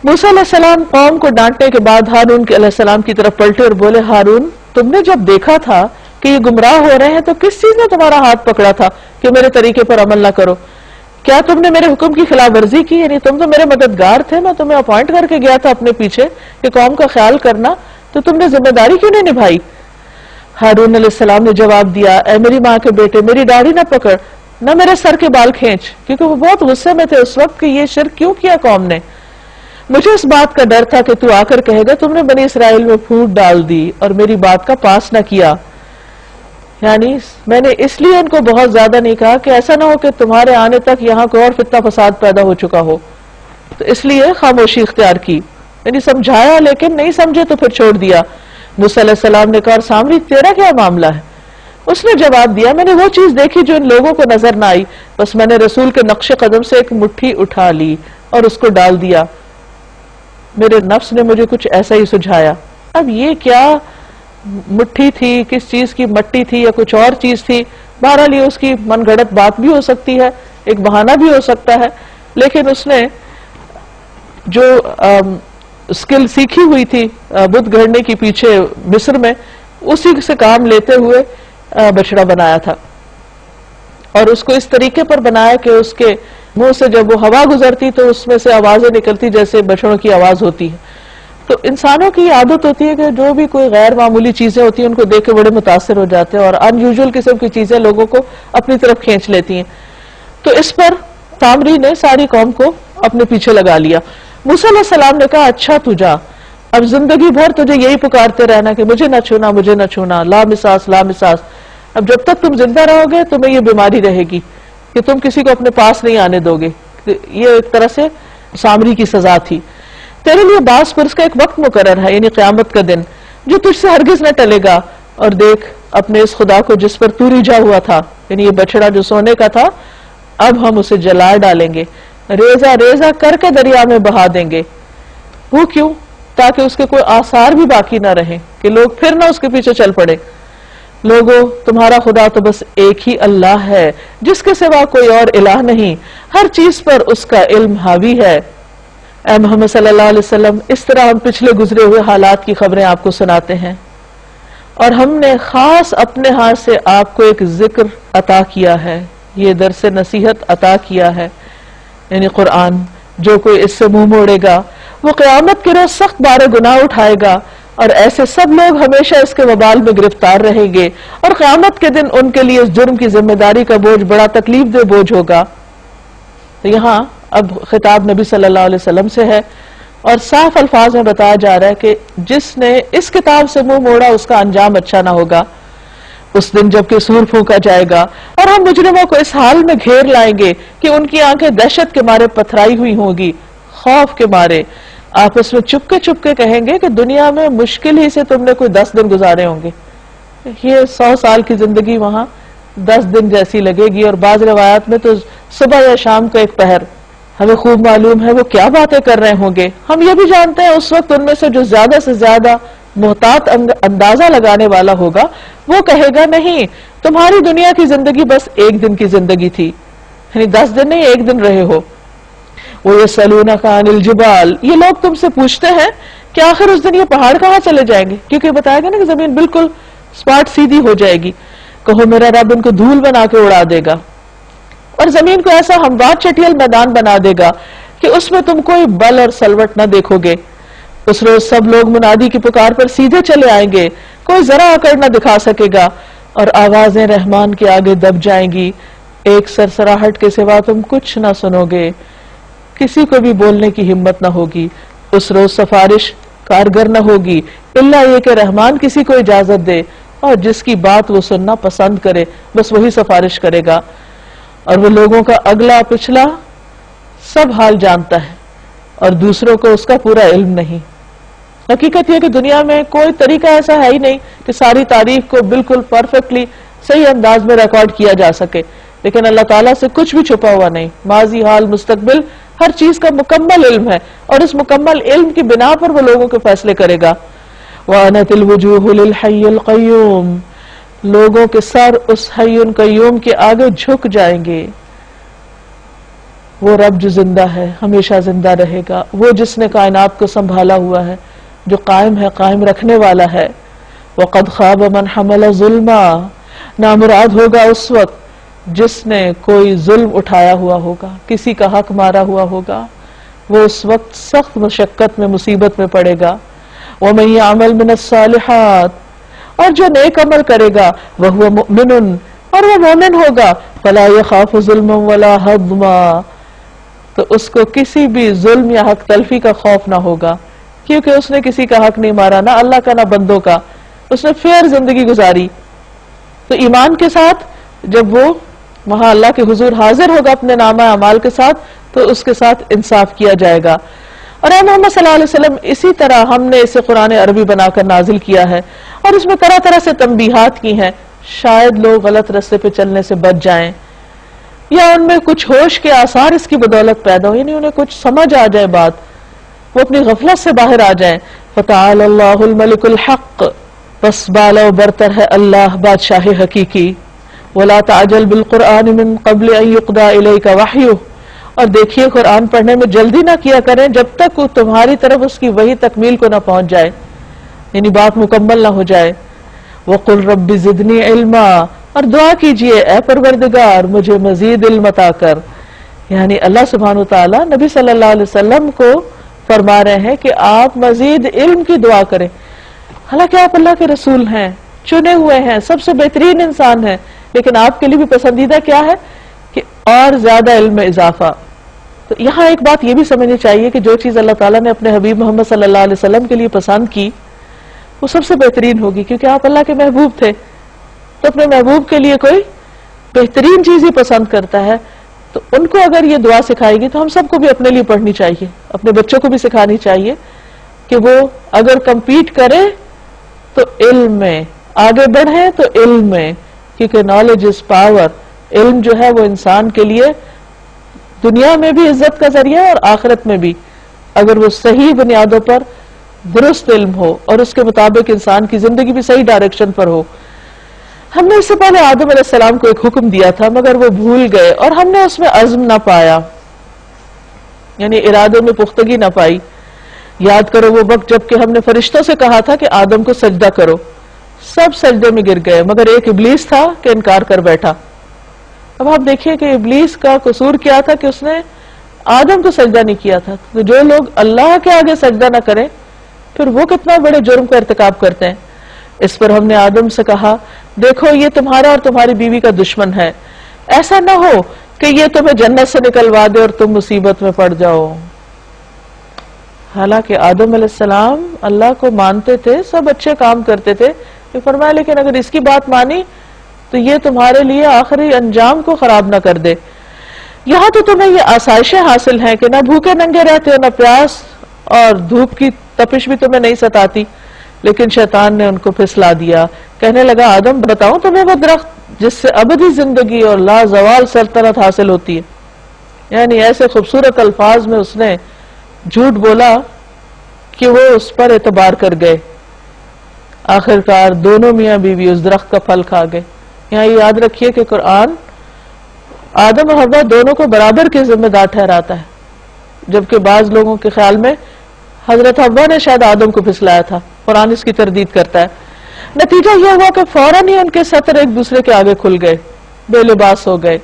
موسیٰ علیہ السلام قوم کو ڈانٹنے کے بعد ہارون علیہ السلام کی طرف پلٹے اور بولے ہارون تم نے جب دیکھا تھا کہ یہ گمراہ ہو رہے ہیں تو کس چیز نے تمہارا ہاتھ پکڑا تھا کہ میرے طریقے پر عمل نہ کرو؟ کیا تم نے میرے حکم کی خلاف ورزی کی؟ یعنی تم تو میرے مددگار تھے، میں تمہیں اپوائنٹ کر کے گیا تھا اپنے پیچھے کہ قوم کا خیال کرنا، تو تم نے ذمہ داری کیوں نہیں نبھائی؟ ہارون علیہ السلام نے جواب دیا اے میری ماں کے بیٹے، میری داڑھی نہ پکڑ نہ میرے سر کے بال کھینچ، کیونکہ وہ بہت غصے میں تھے اس وقت کہ یہ شرک کیوں کیا قوم نے. مجھے اس بات کا ڈر تھا کہ تو آ کر کہے گا تم نے بنی اسرائیل میں پھوٹ ڈال دی اور میری بات کا پاس نہ کیا. یعنی میں نے اس لیے ان کو بہت زیادہ نہیں کہا کہ ایسا نہ ہو کہ تمہارے آنے تک یہاں کوئی اور فتنہ فساد پیدا ہو چکا ہو، تو اس لیے خاموشی اختیار کی. یعنی سمجھایا لیکن نہیں سمجھے تو پھر چھوڑ دیا. موسیٰ علیہ السلام نے کہا سامری تیرا کیا معاملہ ہے؟ اس نے جواب دیا میں نے وہ چیز دیکھی جو ان لوگوں کو نظر نہ آئی، بس میں نے رسول کے نقش قدم سے ایک مٹھی اٹھا لی اور اس کو ڈال دیا. میرے نفس نے مجھے کچھ ایسا ہی سجھایا. اب یہ کیا مٹھی تھی، کس چیز کی مٹی تھی یا کچھ اور چیز تھی، بہرحال یہ اس کی من گھڑت بات بھی ہو سکتی ہے، ایک بہانہ بھی ہو سکتا ہے، لیکن اس نے جو اسکل سیکھی ہوئی تھی بت گھڑنے کی پیچھے مصر میں، اسی سے کام لیتے ہوئے بچڑا بنایا تھا اور اس کو اس طریقے پر بنایا کہ اس کے منہ سے جب وہ ہوا گزرتی تو اس میں سے آوازیں نکلتی جیسے بچڑوں کی آواز ہوتی ہے. تو انسانوں کی عادت ہوتی ہے کہ جو بھی کوئی غیر معمولی چیزیں ہوتی ہیں ان کو دیکھ کے بڑے متاثر ہو جاتے ہیں اور ان یوزول قسم کی چیزیں لوگوں کو اپنی طرف کھینچ لیتی ہیں. تو اس پر سامری نے ساری قوم کو اپنے پیچھے لگا لیا. موسیٰ علیہ السلام نے کہا اچھا تو جا، اب زندگی بھر تجھے یہی پکارتے رہنا کہ مجھے نہ چھونا مجھے نہ چھونا، لا مساس لا مساس. اب جب تک تم زندہ رہو گے تمہیں یہ بیماری رہے گی کہ تم کسی کو اپنے پاس نہیں آنے دو گے. یہ ایک طرح سے سامری کی سزا تھی. تیرے لیے باس پر اس کا ایک وقت مقرر ہے، یعنی قیامت کا دن جو تجھ سے ہرگز نہ ٹلے گا. اور دیکھ اپنے اس خدا کو جس پر تو رجا ہوا تھا، یعنی یہ بچڑا جو سونے کا تھا، اب ہم اسے جلا ڈالیں گے، ریزہ ریزہ کر کے دریا میں بہا دیں گے. وہ کیوں؟ تاکہ اس کے کوئی آثار بھی باقی نہ رہیں، کہ لوگ پھر نہ اس کے پیچھے چل پڑے. لوگوں، تمہارا خدا تو بس ایک ہی اللہ ہے، جس کے سوا کوئی اور الہ نہیں، ہر چیز پر اس کا علم حاوی ہے. اے محمد صلی اللہ علیہ وسلم، اس طرح ہم پچھلے گزرے ہوئے حالات کی خبریں آپ کو سناتے ہیں، اور ہم نے خاص اپنے ہاتھ سے آپ کو ایک ذکر عطا کیا ہے، یہ درس نصیحت عطا کیا ہے، یعنی قرآن. جو کوئی اس سے منہ موڑے گا وہ قیامت کے روز سخت بار گناہ اٹھائے گا، اور ایسے سب لوگ ہمیشہ اس کے وبال میں گرفتار رہیں گے، اور قیامت کے دن ان کے لیے اس جرم کی ذمہ داری کا بوجھ بڑا تکلیف دہ بوجھ ہوگا. تو یہاں اب خطاب نبی صلی اللہ علیہ وسلم سے ہے، اور صاف الفاظ میں بتایا جا رہا ہے کہ جس نے اس کتاب سے منہ موڑا اس کا انجام اچھا نہ ہوگا اس دن جب کہ سور پھونکا جائے گا، اور ہم مجرموں کو اس حال میں گھیر لائیں گے کہ ان کی آنکھیں دہشت کے مارے پتھرائی ہوئی ہوں گی، خوف کے مارے. آپس میں چپ کے کہیں گے کہ دنیا میں مشکل ہی سے تم نے کوئی 10 دن گزارے ہوں گے. یہ 100 سال کی زندگی وہاں 10 دن جیسی لگے گی، اور بعض روایات میں تو صبح یا شام کا ایک پہر. ہمیں خوب معلوم ہے وہ کیا باتیں کر رہے ہوں گے. ہم یہ بھی جانتے ہیں اس وقت ان میں سے جو زیادہ سے زیادہ محتاط اندازہ لگانے والا ہوگا وہ کہے گا نہیں، تمہاری دنیا کی زندگی بس ایک دن کی زندگی تھی، یعنی 10 دن نہیں، ایک دن رہے ہو. وَيَسْأَلُونَكَ عَنِ الْجِبَالِ، یہ لوگ تم سے پوچھتے ہیں کہ آخر اس دن یہ پہاڑ کہاں چلے جائیں گے، کیونکہ بتایا گیا نا کہ زمین بالکل سپاٹ سیدھی ہو جائے گی. کہو میرا رب ان کو دھول بنا کے اڑا دے گا، اور زمین کو ایسا ہموار چٹیل میدان بنا دے گا کہ اس میں تم کوئی بل اور سلوٹ نہ دیکھو گے. اس روز سب لوگ منادی کی پکار پر سیدھے چلے آئیں گے، کوئی ذرا اکڑ نہ دکھا سکے گا، اور آوازیں رحمان کے آگے دب جائیں گی. ایک سرسراہٹ کے سوا تم کچھ نہ سنو گے، کسی کو بھی بولنے کی ہمت نہ ہوگی. اس روز سفارش کارگر نہ ہوگی الا یہ کہ رحمان کسی کو اجازت دے، اور جس کی بات وہ سننا پسند کرے بس وہی سفارش کرے گا. اور وہ لوگوں کا اگلا پچھلا سب حال جانتا ہے، اور دوسروں کو اس کا پورا علم نہیں. حقیقت یہ کہ دنیا میں کوئی طریقہ ایسا ہے ہی نہیں کہ ساری تاریخ کو بالکل پرفیکٹلی صحیح انداز میں ریکارڈ کیا جا سکے، لیکن اللہ تعالیٰ سے کچھ بھی چھپا ہوا نہیں. ماضی، حال، مستقبل، ہر چیز کا مکمل علم ہے، اور اس مکمل علم کی بنا پر وہ لوگوں کے فیصلے کرے گا. وَأَنَتِ الْوُجُوهُ لِلْحَيِّ الْقَيُّومِ، لوگوں کے سر اس حی قیوم کے آگے جھک جائیں گے. وہ رب جو زندہ ہے، ہمیشہ زندہ رہے گا، وہ جس نے کائنات کو سنبھالا ہوا ہے، جو قائم ہے، قائم رکھنے والا ہے. وَقَدْ خَابَ مَنْ حَمَلَ ظُلْمًا، نامراد ہوگا اس وقت جس نے کوئی ظلم اٹھایا ہوا ہوگا، کسی کا حق مارا ہوا ہوگا، وہ اس وقت سخت مشقت میں، مصیبت میں پڑے گا. وَمَن يَعْمَلْ مِنَ الصَّالِحَاتِ، اور جو نیک عمل کرے گا، وَهُوَ مُؤْمِنٌ، اور وہ مومن ہوگا، فَلَا يَخَافُ ظُلْمًا وَلَا هَضْمًا، تو اس کو کسی بھی ظلم یا حق تلفی کا خوف نہ ہوگا، کیونکہ اس نے کسی کا حق نہیں مارا، نہ اللہ کا نہ بندوں کا، اس نے فیئر زندگی گزاری. تو ایمان کے ساتھ جب وہ وہاں اللہ کے حضور حاضر ہوگا اپنے نامہ اعمال کے ساتھ، تو اس کے ساتھ انصاف کیا جائے گا. اور اے محمد صلی اللہ علیہ وسلم، اسی طرح ہم نے اسے قرآن عربی بنا کر نازل کیا ہے، اور اس میں طرح طرح سے تنبیہات کی ہیں، شاید لوگ غلط راستے پہ چلنے سے بچ جائیں، یا ان میں کچھ ہوش کے آثار اس کی بدولت پیدا ہو، یعنی انہیں کچھ سمجھ آ جائے بات، وہ اپنی غفلت سے باہر آ جائیں. فَتَعَالَى اللَّهُ الْمَلِكُ الْحَقِّ، بس بالا و برتر ہے اللہ بادشاہ حقیقی. وَلَا تَعْجَلْ بِالْقُرْآنِ مِن قَبْلِ أَن يُقْضَى إِلَيْكَ وَحْيُهُ، اور دیکھیے قرآن پڑھنے میں جلدی نہ کیا کریں جب تک وہ تمہاری طرف اس کی وحی تکمیل کو نہ پہنچ جائے، یعنی بات مکمل نہ ہو جائے. وَقُلْ رَبِّ زِدْنِي عِلْمًا، اور دعا کیجئے اے پروردگار مجھے مزید علم عطا کر. یعنی اللہ سبحانہ وتعالی نبی صلی اللہ علیہ وسلم کو فرما رہے ہیں کہ آپ مزید علم کی دعا کریں، حالانکہ آپ اللہ کے رسول ہیں، چنے ہوئے ہیں، سب سے بہترین انسان ہیں، لیکن آپ کے لیے بھی پسندیدہ کیا ہے کہ اور زیادہ علم میں اضافہ. تو یہاں ایک بات یہ بھی سمجھنی چاہیے کہ جو چیز اللہ تعالیٰ نے اپنے حبیب محمد صلی اللہ علیہ وسلم کے لیے پسند کی وہ سب سے بہترین ہوگی، کیونکہ آپ اللہ کے محبوب تھے. تو اپنے محبوب کے لیے کوئی بہترین چیز ہی پسند کرتا ہے، تو ان کو اگر یہ دعا سکھائے گی تو ہم سب کو بھی اپنے لیے پڑھنی چاہیے، اپنے بچوں کو بھی سکھانی چاہیے کہ وہ اگر کمپیٹ کرے تو علم میں آگے بڑھے، تو علم میں، کیونکہ نالج از پاور. علم جو ہے وہ انسان کے لیے دنیا میں بھی عزت کا ذریعہ ہے اور آخرت میں بھی، اگر وہ صحیح بنیادوں پر درست علم ہو اور اس کے مطابق انسان کی زندگی بھی صحیح ڈائریکشن پر ہو. ہم نے اس سے پہلے آدم علیہ السلام کو ایک حکم دیا تھا مگر وہ بھول گئے اور ہم نے اس میں عزم نہ پایا، یعنی ارادے میں پختگی نہ پائی. یاد کرو وہ وقت جب کہ ہم نے فرشتوں سے کہا تھا کہ آدم کو سجدہ کرو، سب سجدے میں گر گئے مگر ایک ابلیس تھا کہ انکار کر بیٹھا. اب آپ دیکھیے کہ ابلیس کا قصور کیا تھا کہ اس نے آدم کو سجدہ نہیں کیا تھا. تو جو لوگ اللہ کے آگے سجدہ نہ کریں پھر وہ کتنا بڑے جرم کا ارتکاب کرتے ہیں. اس پر ہم نے آدم سے کہا دیکھو یہ تمہارا اور تمہاری بیوی کا دشمن ہے، ایسا نہ ہو کہ یہ تمہیں جنت سے نکلوا دے اور تم مصیبت میں پڑ جاؤ. حالانکہ آدم علیہ السلام اللہ کو مانتے تھے، سب اچھے کام کرتے تھے، یہ فرمایا لیکن اگر اس کی بات مانی تو یہ تمہارے لیے آخری انجام کو خراب نہ کر دے. یہاں تو تمہیں یہ آسائشیں حاصل ہیں کہ نہ بھوکے ننگے رہتے ہو، نہ پیاس اور دھوپ کی تپش بھی تمہیں نہیں ستاتی. لیکن شیطان نے ان کو پھسلا دیا، کہنے لگا آدم بتاؤں تمہیں وہ درخت جس سے ابدی زندگی اور لازوال سلطنت حاصل ہوتی ہے. یعنی ایسے خوبصورت الفاظ میں اس نے جھوٹ بولا کہ وہ اس پر اعتبار کر گئے. آخرکار دونوں میاں بیوی اس درخت کا پھل کھا گئے. یہاں یہ یاد رکھیے کہ قرآن آدم اور حوا دونوں کو برابر کے ذمہ دار ٹھہراتا ہے، جبکہ بعض لوگوں کے خیال میں حضرت حوا نے شاید آدم کو پھسلایا تھا. قرآن اس کی تردید کرتا ہے. نتیجہ یہ ہوا کہ فوراً ہی ان کے سطر ایک دوسرے کے آگے کھل گئے، بے لباس ہو گئے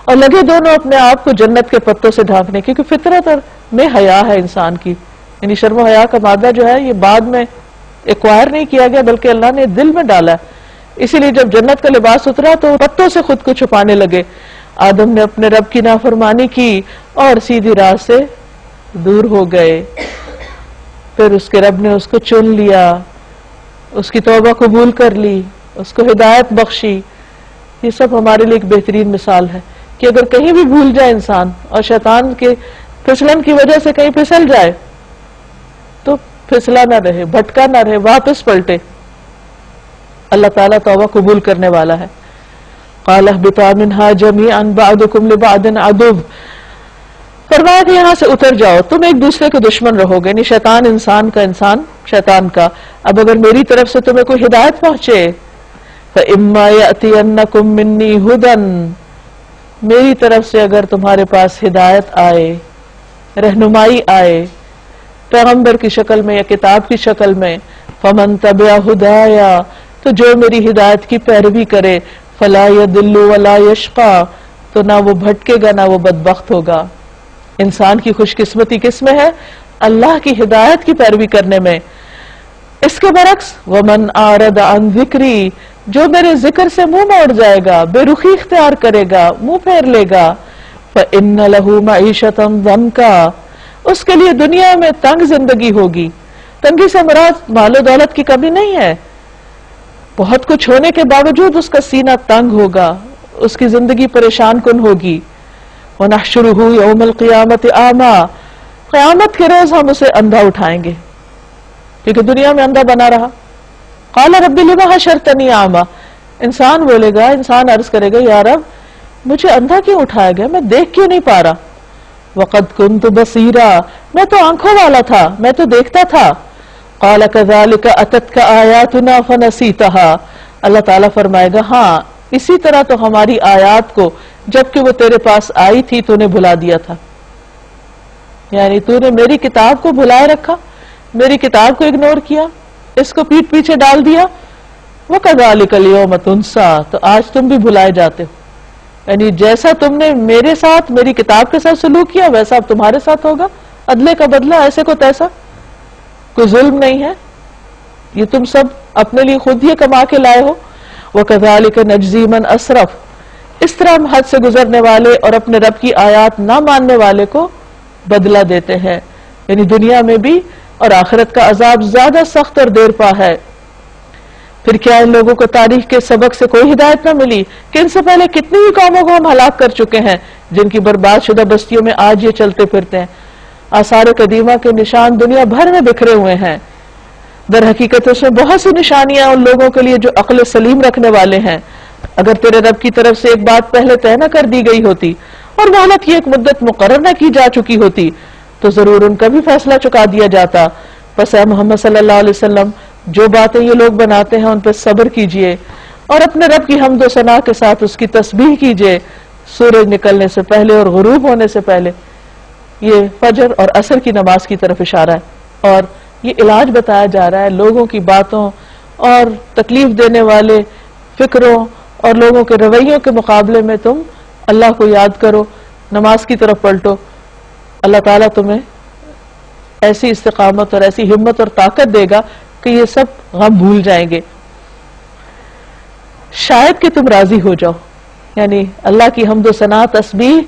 اور لگے دونوں اپنے آپ کو جنت کے پتوں سے ڈھانکنے، کیونکہ فطرت میں حیا ہے انسان کی. یعنی شرم و حیا کا مادہ جو ہے یہ بعد میں ایکوائر نہیں کیا گیا بلکہ اللہ نے دل میں ڈالا ہے. اسی لیے جب جنت کا لباس اترا تو پتوں سے خود کو چھپانے لگے. آدم نے اپنے رب کی نافرمانی کی اور سیدھی راہ سے دور ہو گئے. پھر اس کے رب نے اس کو چن لیا، اس کی توبہ قبول کر لی، اس کو ہدایت بخشی. یہ سب ہمارے لیے ایک بہترین مثال ہے کہ اگر کہیں بھی بھول جائے انسان اور شیطان کے پھسلن کی وجہ سے کہیں پھسل جائے تو پھسلا نہ رہے، بھٹکا نہ رہے، واپس پلٹے. اللہ تعالیٰ توبہ قبول کرنے والا ہے. قال اهبطا منها جميعا بعضكم لبعض عدو، فرمایا کہ یہاں سے اتر جاؤ، تم ایک دوسرے کے دشمن رہو گے. یعنی شیطان انسان کا، انسان شیطان کا. اب اگر میری طرف سے تمہیں کوئی ہدایت پہنچے، فَإِمَّا يَأْتِيَنَّكُم مِّنِّي هُدًى، میری طرف سے اگر تمہارے پاس ہدایت آئے، رہنمائی آئے، پیغمبر کی شکل میں یا کتاب کی شکل میں، فَمَن تَبِعَ هُدَايَا، تو جو میری ہدایت کی پیروی کرے، فَلَا يَضِلُّ وَلَا يَشْقَى، تو نہ وہ بھٹکے گا نہ وہ بدبخت ہوگا. انسان کی خوش قسمتی کس میں ہے؟ اللہ کی ہدایت کی پیروی کرنے میں. اس کے برعکس وَمَنْ أَعْرَضَ عَنْ ذِكْرِي، جو میرے ذکر سے منہ موڑ جائے گا، بے رخی اختیار کرے گا، منہ پھیر لے گا، فَإِنَّ لَهُ مَعِيشَةً ضَنْكَا، اس کے لیے دنیا میں تنگ زندگی ہوگی. تنگی سے مراد مال و دولت کی کمی نہیں ہے، بہت کچھ ہونے کے باوجود اس کا سینہ تنگ ہوگا، اس کی زندگی پریشان کن ہوگی. وَنَحْشُرُهُ يَوْمَ الْقِيَامَةِ أَعْمَى، قیامت کے روز ہم اسے اندھا اٹھائیں گے کیونکہ دنیا میں اندھا بنا رہا. قَالَ رَبِّ لِمَ حَشَرْتَنِي أَعْمَى، انسان بولے گا، انسان عرض کرے گا یا رب مجھے اندھا کیوں اٹھایا گیا، میں دیکھ کیوں نہیں پا رہا. وَقَدْ كُنْتُ بَصِيرًا، میں تو آنکھوں والا تھا، میں تو دیکھتا تھا. قَالَ كَذَلِكَ أَتَتْكَ آيَاتُنَا فَنَسِيتَهَا، اللہ تعالیٰ فرمائے گا ہاں اسی طرح تو ہماری آیات کو جبکہ وہ تیرے پاس آئی تھی تو نے بھلا دیا تھا. یعنی تو نے میری کتاب کو بھلائے رکھا، میری کتاب کو اگنور کیا، اس کو پیٹ پیچھے ڈال دیا. وَكَذَلِكَ الْيَوْمَ تُنْسَى، تو آج تم بھی بھلائے جاتے ہو. یعنی جیسا تم نے میرے ساتھ میری کتاب کے ساتھ سلوک کیا ویسا اب تمہارے ساتھ ہوگا. عدلے کا بدلہ ایسے کو تیسا، کوئی ظلم نہیں ہے، یہ تم سب اپنے لیے خود ہی کما کے لائے ہو. وَكَذَلِكَ نَجْزِي مَنْ أَسْرَفَ، اس طرح ہم حد سے گزرنے والے اور اپنے رب کی آیات نہ ماننے والے کو بدلہ دیتے ہیں. یعنی دنیا میں بھی اور آخرت کا عذاب زیادہ سخت اور دیر پا ہے. پھر کیا ان لوگوں کو تاریخ کے سبق سے کوئی ہدایت نہ ملی کہ ان سے پہلے کتنی ہی قوموں کو ہم ہلاک کر چکے ہیں جن کی برباد شدہ بستیوں میں آج یہ چلتے پھرتے ہیں. آثار قدیمہ کے نشان دنیا بھر میں بکھرے ہوئے ہیں. در حقیقت اس میں بہت سی نشانیاں ان لوگوں کے لیے جو عقل سلیم رکھنے والے ہیں. اگر تیرے رب کی طرف سے ایک بات پہلے طے نہ کر دی گئی ہوتی اور مہلت کی ایک مدت مقرر نہ کی جا چکی ہوتی تو ضرور ان کا بھی فیصلہ چکا دیا جاتا. پس اے محمد صلی اللہ علیہ وسلم جو باتیں یہ لوگ بناتے ہیں ان پہ صبر کیجئے اور اپنے رب کی حمد و ثنا کے ساتھ اس کی تسبیح کیجئے سورج نکلنے سے پہلے اور غروب ہونے سے پہلے. یہ فجر اور عصر کی نماز کی طرف اشارہ ہے اور یہ علاج بتایا جا رہا ہے لوگوں کی باتوں اور تکلیف دینے والے فکروں اور لوگوں کے رویوں کے مقابلے میں تم اللہ کو یاد کرو, نماز کی طرف پلٹو. اللہ تعالیٰ تمہیں ایسی استقامت اور ایسی ہمت اور طاقت دے گا کہ یہ سب غم بھول جائیں گے. شاید کہ تم راضی ہو جاؤ, یعنی اللہ کی حمد و ثنا تسبیح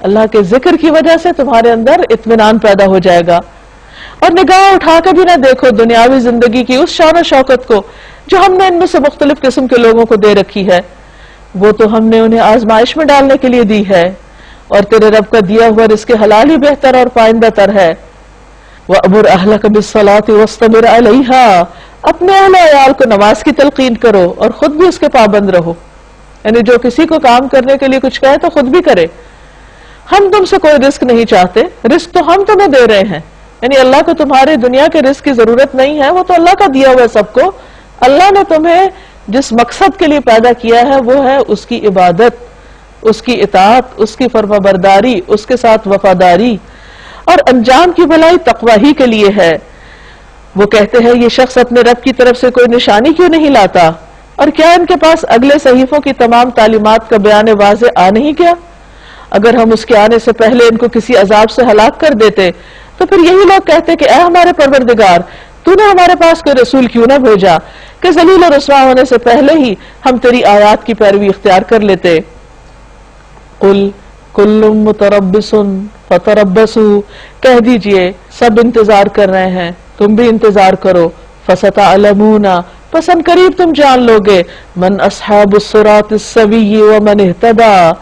اللہ کے ذکر کی وجہ سے تمہارے اندر اطمینان پیدا ہو جائے گا. اور نگاہ اٹھا کے بھی نہ دیکھو دنیاوی زندگی کی اس شان و شوکت کو جو ہم نے ان میں سے مختلف قسم کے لوگوں کو دے رکھی ہے. وہ تو ہم نے انہیں آزمائش میں ڈالنے کے لیے دی ہے اور تیرے رب کا دیا ہوا رزق حلال ہی بہتر اور پائندہ تر ہے. وَأْمُرْ أَهْلَكَ بِالصَّلَاةِ وَاصْطَبِرْ عَلَيْهَا اپنے اہل و عیال کو نماز کی تلقین کرو اور خود بھی اس کے پابند رہو. یعنی جو کسی کو کام کرنے کے لیے کچھ کہے تو خود بھی کرے. ہم تم سے کوئی رزق نہیں چاہتے, رزق تو ہم تمہیں دے رہے ہیں. یعنی اللہ کو تمہاری دنیا کے رزق کی ضرورت نہیں ہے, وہ تو اللہ کا دیا ہوا ہے سب کو. اللہ نے تمہیں جس مقصد کے لیے پیدا کیا ہے وہ ہے اس کی عبادت, اس کی اطاعت, اس کی فرما برداری, اس کے ساتھ وفاداری, اور انجام کی بھلائی تقوی ہی کے لیے ہے. وہ کہتے ہیں یہ شخص اپنے رب کی طرف سے کوئی نشانی کیوں نہیں لاتا, اور کیا ان کے پاس اگلے صحیفوں کی تمام تعلیمات کا بیان واضح آ نہیں گیا؟ اگر ہم اس کے آنے سے پہلے ان کو کسی عذاب سے ہلاک کر دیتے تو پھر یہی لوگ کہتے کہ اے ہمارے پروردگار تو نے ہمارے پاس کوئی رسول کیوں نہ بھیجا کہ ذلیل و رسوا ہونے سے پہلے ہی ہم تیری آیات کی پیروی اختیار کر لیتے. قل کل متربص فتربصوا کہہ دیجئے سب انتظار کر رہے ہیں تم بھی انتظار کرو. فستعلمون پس ان قریب تم جان لوگے من اصحاب الصراط السوی ومن اهتدى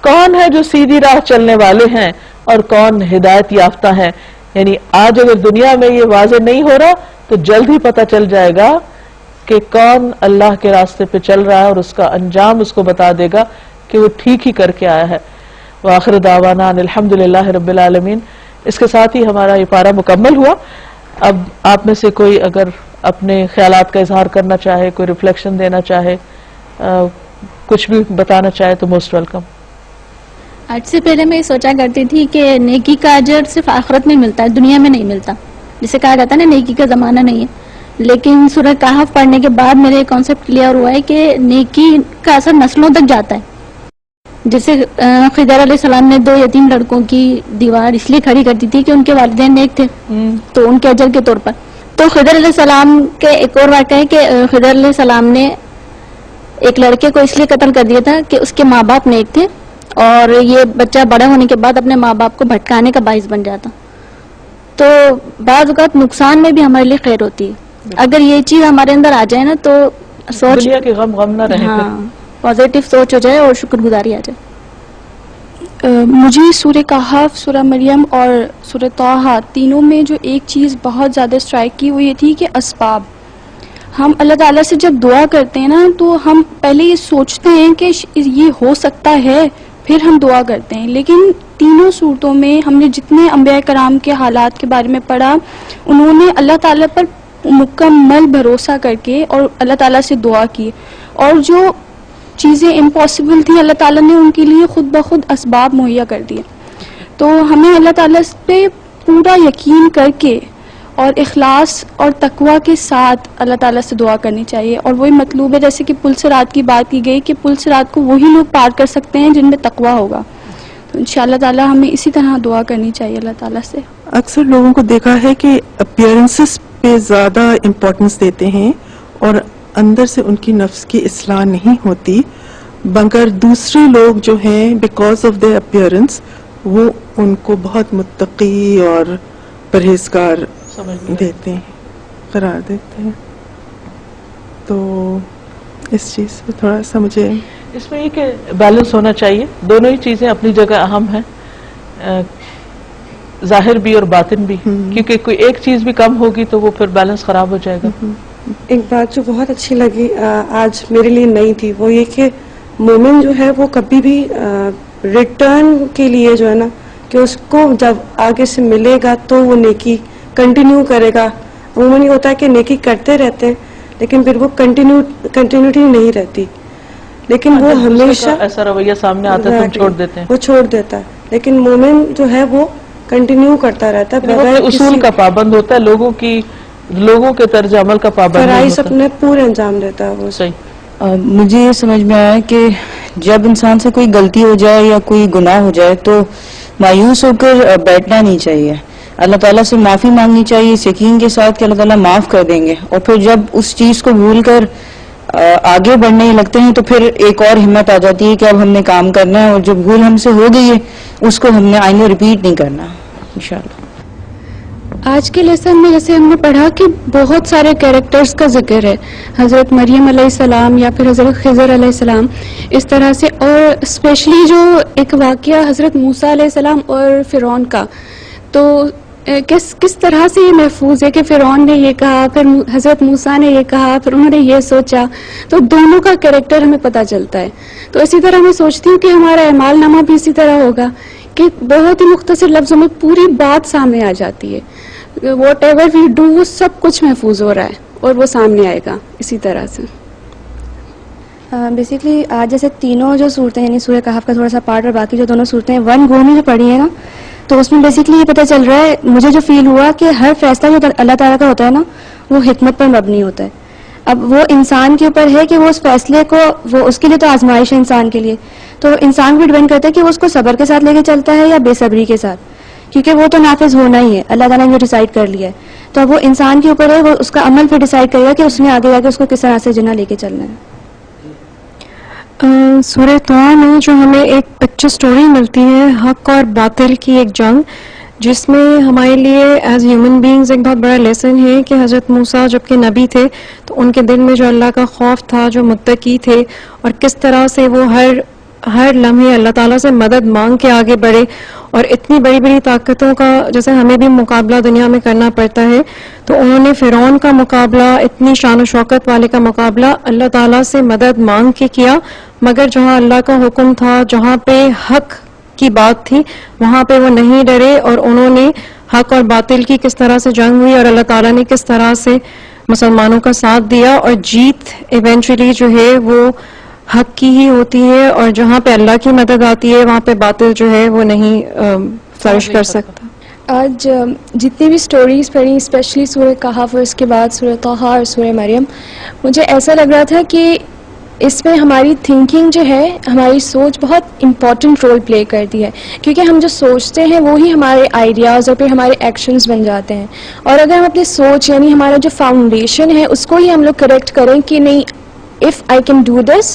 کون ہے جو سیدھی راہ چلنے والے ہیں اور کون ہدایت یافتہ ہیں. یعنی آج اگر دنیا میں یہ واضح نہیں ہو رہا تو جلد ہی پتہ چل جائے گا کہ کون اللہ کے راستے پہ چل رہا ہے اور اس کا انجام اس کو بتا دے گا کہ وہ ٹھیک ہی کر کے آیا ہے. وآخر دعوانا الحمدللہ رب العالمین. اس کے ساتھ ہی ہمارا یہ پارہ مکمل ہوا. اب آپ میں سے کوئی اگر اپنے خیالات کا اظہار کرنا چاہے, کوئی ریفلیکشن دینا چاہے, کچھ بھی بتانا چاہے تو موسٹ ویلکم. آج سے پہلے میں یہ سوچا کرتی تھی کہ نیکی کا اجر صرف آخرت میں ملتا ہے, دنیا میں نہیں ملتا. جسے کہا جاتا ہے نا نیکی کا زمانہ نہیں ہے. لیکن سورہ کہف پڑھنے کے بعد میرے کانسیپٹ کلیئر ہوا ہے کہ نیکی کا اثر نسلوں تک جاتا ہے. جیسے خضر علیہ السلام نے 2 یتیم لڑکوں کی دیوار اس لیے کھڑی کرتی تھی کہ ان کے والدین نیک تھے, تو ان کے اجر کے طور پر. تو خضر علیہ السلام کے ایک اور واقعہ ہے کہ خضر علیہ السلام نے ایک لڑکے کو اس لیے قتل کر دیا تھا کہ اس کے ماں باپ نیک تھے اور یہ بچہ بڑا ہونے کے بعد اپنے ماں باپ کو بھٹکانے کا باعث بن جاتا. تو بعض اوقات نقصان میں بھی ہمارے لیے خیر ہوتی ہے. اگر یہ چیز ہمارے اندر آ جائے نا تو سوچ دنیا کے غم نہ رہے, پازیٹیو سوچ ہو جائے اور شکر گزاری آ جائے. مجھے سورہ کہف, سورہ مریم اور سورہ طٰہٰ تینوں میں جو ایک چیز بہت زیادہ اسٹرائک کی وہ یہ تھی کہ اسباب. ہم اللہ تعالیٰ سے جب دعا کرتے ہیں نا تو ہم پہلے یہ سوچتے ہیں کہ یہ ہو سکتا ہے, پھر ہم دعا کرتے ہیں. لیکن تینوں صورتوں میں ہم نے جتنے انبیاء کرام کے حالات کے بارے میں پڑھا, انہوں نے اللہ تعالیٰ پر مکمل بھروسہ کر کے اور اللہ تعالیٰ سے دعا کی, اور جو چیزیں امپاسبل تھیں اللہ تعالیٰ نے ان کے لیے خود بخود اسباب مہیا کر دیے. تو ہمیں اللہ تعالیٰ پہ پورا یقین کر کے اور اخلاص اور تقوی کے ساتھ اللہ تعالیٰ سے دعا کرنی چاہیے. اور وہی مطلوب ہے جیسے کہ پل صراط کی بات کی گئی کہ پل صراط کو وہی لوگ پار کر سکتے ہیں جن میں تقوی ہوگا. تو انشاءاللہ تعالیٰ ہمیں اسی طرح دعا کرنی چاہیے اللہ تعالیٰ سے. اکثر لوگوں کو دیکھا ہے کہ اپیرنسز پہ زیادہ امپورٹنس دیتے ہیں اور اندر سے ان کی نفس کی اصلاح نہیں ہوتی, مگر دوسرے لوگ جو ہیں بیکاز آف دیئر اپیرنس وہ ان کو بہت متقی اور پرہیزگار دیتے ہیں, قرار دیتے ہیں. تو اس چیز سے تھوڑا سا مجھے اس میں یہ کہ بیلنس ہونا چاہیے, دونوں ہی چیزیں اپنی جگہ اہم ہیں, ظاہر بھی اور باطن بھی, کیونکہ کوئی ایک چیز بھی کم ہوگی تو وہ پھر بیلنس خراب ہو جائے گا. ایک بات جو بہت اچھی لگی آج میرے لیے نئی تھی, وہ یہ کہ مومن جو ہے وہ کبھی بھی ریٹرن کے لیے جو ہے نا کہ اس کو جب آگے سے ملے گا تو وہ نیکی کنٹینیو کرے گا. عموماً یہ ہوتا ہے کہ نیکی کرتے رہتے ہیں لیکن پھر وہ کنٹینیوٹی نہیں رہتی, لیکن وہ ہمیشہ ایسا رویہ سامنے آتا ہے تو چھوڑ دیتے ہیں, وہ چھوڑ دیتا ہے. لیکن مومن جو ہے وہ کنٹینیو کرتا رہتا ہے, بغیر اصول کا پابند ہوتا ہے, لوگوں کے طرز عمل کا پابند فرائض اپنے پورے انجام دیتا ہے وہ. صحیح. مجھے یہ سمجھ میں آیا کہ جب انسان سے کوئی غلطی ہو جائے یا کوئی گناہ ہو جائے تو مایوس ہو کر بیٹھنا نہیں چاہیے, اللہ تعالیٰ سے معافی مانگنی چاہیے اس یقین کے ساتھ کہ اللہ تعالیٰ معاف کر دیں گے. اور پھر جب اس چیز کو بھول کر آگے بڑھنے لگتے ہیں تو پھر ایک اور ہمت آ جاتی ہے کہ اب ہم نے کام کرنا ہے, اور جو بھول ہم سے ہو گئی ہے اس کو ہم نے آئندہ ریپیٹ نہیں کرنا انشاءاللہ. آج کے لیسن میں جیسے ہم نے پڑھا کہ بہت سارے کیریکٹرز کا ذکر ہے, حضرت مریم علیہ السلام یا پھر حضرت خضر علیہ السلام, اس طرح سے, اور اسپیشلی جو ایک واقعہ حضرت موسیٰ علیہ السلام اور فرعون کا, تو کس طرح سے یہ محفوظ ہے کہ فرعون نے یہ کہا, پھر حضرت موسیٰ نے یہ کہا, پھر انہوں نے یہ سوچا, تو دونوں کا کیریکٹر ہمیں پتہ چلتا ہے. تو اسی طرح میں سوچتی ہوں کہ ہمارا اعمال نامہ بھی اسی طرح ہوگا کہ بہت ہی مختصر لفظوں میں پوری بات سامنے آ جاتی ہے, واٹ ایور وی ڈو وہ سب کچھ محفوظ ہو رہا ہے اور وہ سامنے آئے گا اسی طرح سے. بیسکلی آج جیسے تینوں جو صورتیں یعنی سورہ کہف کا تھوڑا سا پارٹ اور باقی جو دونوں صورتیں ون گو میں جو پڑھی ہیں نا, تو اس میں بیسکلی یہ پتہ چل رہا ہے, مجھے جو فیل ہوا کہ ہر فیصلہ جو اللہ تعالیٰ کا ہوتا ہے نا وہ حکمت پر مبنی ہوتا ہے. اب وہ انسان کے اوپر ہے کہ وہ اس فیصلے کو, وہ اس کے لیے تو آزمائش ہے انسان کے لیے, تو انسان بھی ڈیپینڈ کرتا ہے کہ وہ اس کو صبر کے ساتھ لے کے چلتا ہے یا بے صبری کے ساتھ, کیونکہ وہ تو نافذ ہونا ہی ہے, اللہ تعالیٰ نے جو ڈیسائیڈ کر لیا ہے. تو اب وہ انسان کے اوپر ہے, وہ اس کا عمل پھر ڈیسائیڈ کرے گا کہ اس نے آگے جا کے اس کو کس طرح سے جنہ لے کے چلنا ہے. سورہ طٰہٰ میں جو ہمیں ایک پکچر سٹوری ملتی ہے حق اور باطل کی ایک جنگ, جس میں ہمارے لیے ایز ہیومن بینگز ایک بہت بڑا لیسن ہے کہ حضرت موسیٰ جب کہ نبی تھے تو ان کے دل میں جو اللہ کا خوف تھا, جو متقی تھے, اور کس طرح سے وہ ہر لمحے اللہ تعالیٰ سے مدد مانگ کے آگے بڑھے. اور اتنی بڑی بڑی طاقتوں کا جیسے ہمیں بھی مقابلہ دنیا میں کرنا پڑتا ہے, تو انہوں نے فرعون کا مقابلہ, اتنی شان و شوکت والے کا مقابلہ اللہ تعالیٰ سے مدد مانگ کے کیا, مگر جہاں اللہ کا حکم تھا, جہاں پہ حق کی بات تھی, وہاں پہ وہ نہیں ڈرے, اور انہوں نے حق اور باطل کی کس طرح سے جنگ ہوئی اور اللہ تعالیٰ نے کس طرح سے مسلمانوں کا ساتھ دیا, اور جیت ایونچولی جو ہے وہ حق کی ہی ہوتی ہے, اور جہاں پہ اللہ کی مدد آتی ہے وہاں پہ باطل جو ہے وہ نہیں فلرش کر سکتا. آج جتنی بھی سٹوریز پڑھی, اسپیشلی سورہ کہف اور اس کے بعد سورہ طٰہٰ اور سورہ مریم, مجھے ایسا لگ رہا تھا کہ اس میں ہماری تھنکنگ جو ہے, ہماری سوچ بہت امپورٹنٹ رول پلے کرتی ہے, کیونکہ ہم جو سوچتے ہیں وہی ہمارے آئیڈیاز اور پھر ہمارے ایکشنز بن جاتے ہیں. اور اگر ہم اپنی سوچ یعنی ہمارا جو فاؤنڈیشن ہے اس کو ہی ہم لوگ کریکٹ کریں کہ نہیں, if I can do this,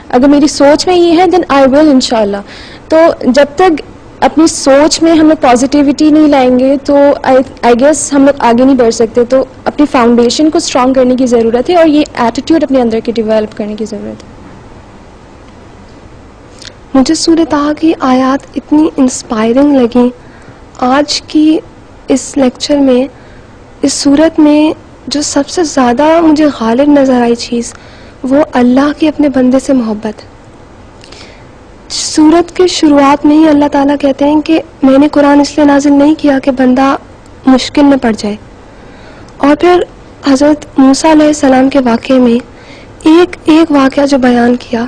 اگر میری سوچ میں یہ ہے then I will انشاءاللہ. تو جب تک اپنی سوچ میں ہم لوگ پازیٹیوٹی نہیں لائیں گے تو آئی گیس ہم لوگ آگے نہیں بڑھ سکتے. تو اپنی فاؤنڈیشن کو اسٹرانگ کرنے کی ضرورت ہے, اور یہ ایٹیٹیوڈ اپنے اندر کی ڈیولپ کرنے کی ضرورت ہے. مجھے سورہ طٰہٰ کی آیات اتنی انسپائرنگ لگیں. آج کی اس لیکچر میں, اس صورت میں جو سب سے زیادہ مجھے غالب نظر آئی چیز, وہ اللہ کی اپنے بندے سے محبت. سورت کے شروعات میں ہی اللہ تعالیٰ کہتے ہیں کہ میں نے قرآن اس لیے نازل نہیں کیا کہ بندہ مشکل میں پڑ جائے. اور پھر حضرت موسیٰ علیہ السلام کے واقعے میں ایک ایک واقعہ جو بیان کیا,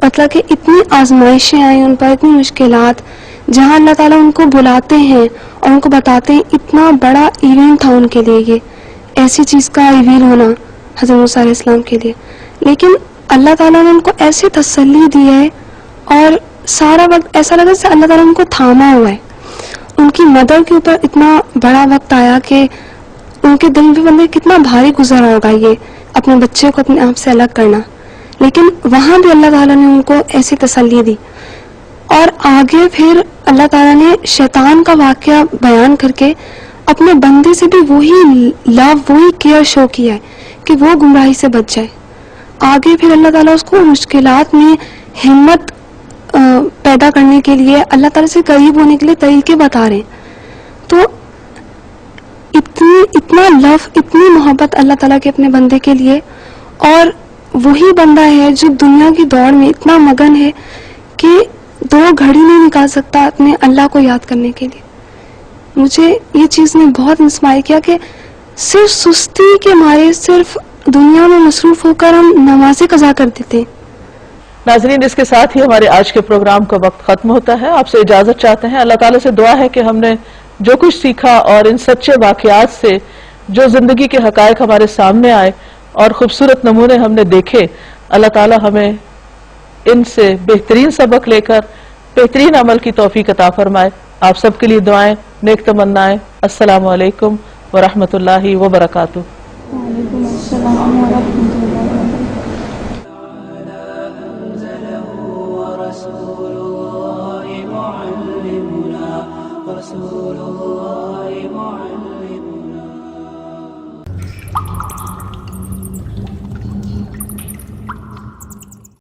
مطلب کہ اتنی آزمائشیں آئیں ان پر, اتنی مشکلات, جہاں اللہ تعالیٰ ان کو بلاتے ہیں اور ان کو بتاتے ہیں. اتنا بڑا ایونٹ تھا ان کے لیے یہ, ایسی چیز کا ریویل ہونا حضرت موسیٰ علیہ السلام کے لیے. لیکن اللہ تعالیٰ نے ان کو ایسے تسلی دی ہے, اور سارا وقت ایسا لگا جیسے اللہ تعالیٰ ان کو تھاما ہوا ہے. ان کی مدر کے اوپر اتنا بڑا وقت آیا کہ ان کے دل میں بندے کتنا بھاری گزرا ہوگا یہ اپنے بچے کو اپنے آپ سے الگ کرنا. لیکن وہاں بھی اللہ تعالیٰ نے ان کو ایسی تسلی دی. اور آگے پھر اللہ تعالیٰ نے شیطان کا واقعہ بیان کر کے اپنے بندے سے بھی وہی لو, وہی کیئر شو کیا ہے کہ وہ گمراہی سے بچ جائے. آگے پھر اللہ تعالیٰ اس کو مشکلات میں ہمت پیدا کرنے کے لیے، اللہ تعالیٰ سے قریب ہونے کے لیے طریقے بتا رہے ہیں. تو اتنا لو، اتنی محبت اللہ تعالیٰ کے اپنے بندے کے لیے، اور وہی بندہ ہے جو دنیا کی دوڑ میں اتنا مگن ہے کہ 2 گھڑی نہیں نکال سکتا اپنے اللہ کو یاد کرنے کے لیے. مجھے یہ چیز نے بہت انسپائر کیا کہ صرف سستی کے مارے، صرف دنیا میں مصروف ہو کر ہم نمازیں قضا کر دیتے ہیں. ناظرین، اس کے ساتھ ہی ہمارے آج کے پروگرام کا وقت ختم ہوتا ہے. آپ سے اجازت چاہتے ہیں. اللہ تعالیٰ سے دعا ہے کہ ہم نے جو کچھ سیکھا اور ان سچے واقعات سے جو زندگی کے حقائق ہمارے سامنے آئے اور خوبصورت نمونے ہم نے دیکھے، اللہ تعالیٰ ہمیں ان سے بہترین سبق لے کر بہترین عمل کی توفیق عطا فرمائے. آپ سب کے لیے دعائیں، نیک تمنائیں. السلام علیکم ورحمۃ اللہ وبرکاتہ. وعلیکم السلام ورحمۃ اللہ. رسول الله معلمنا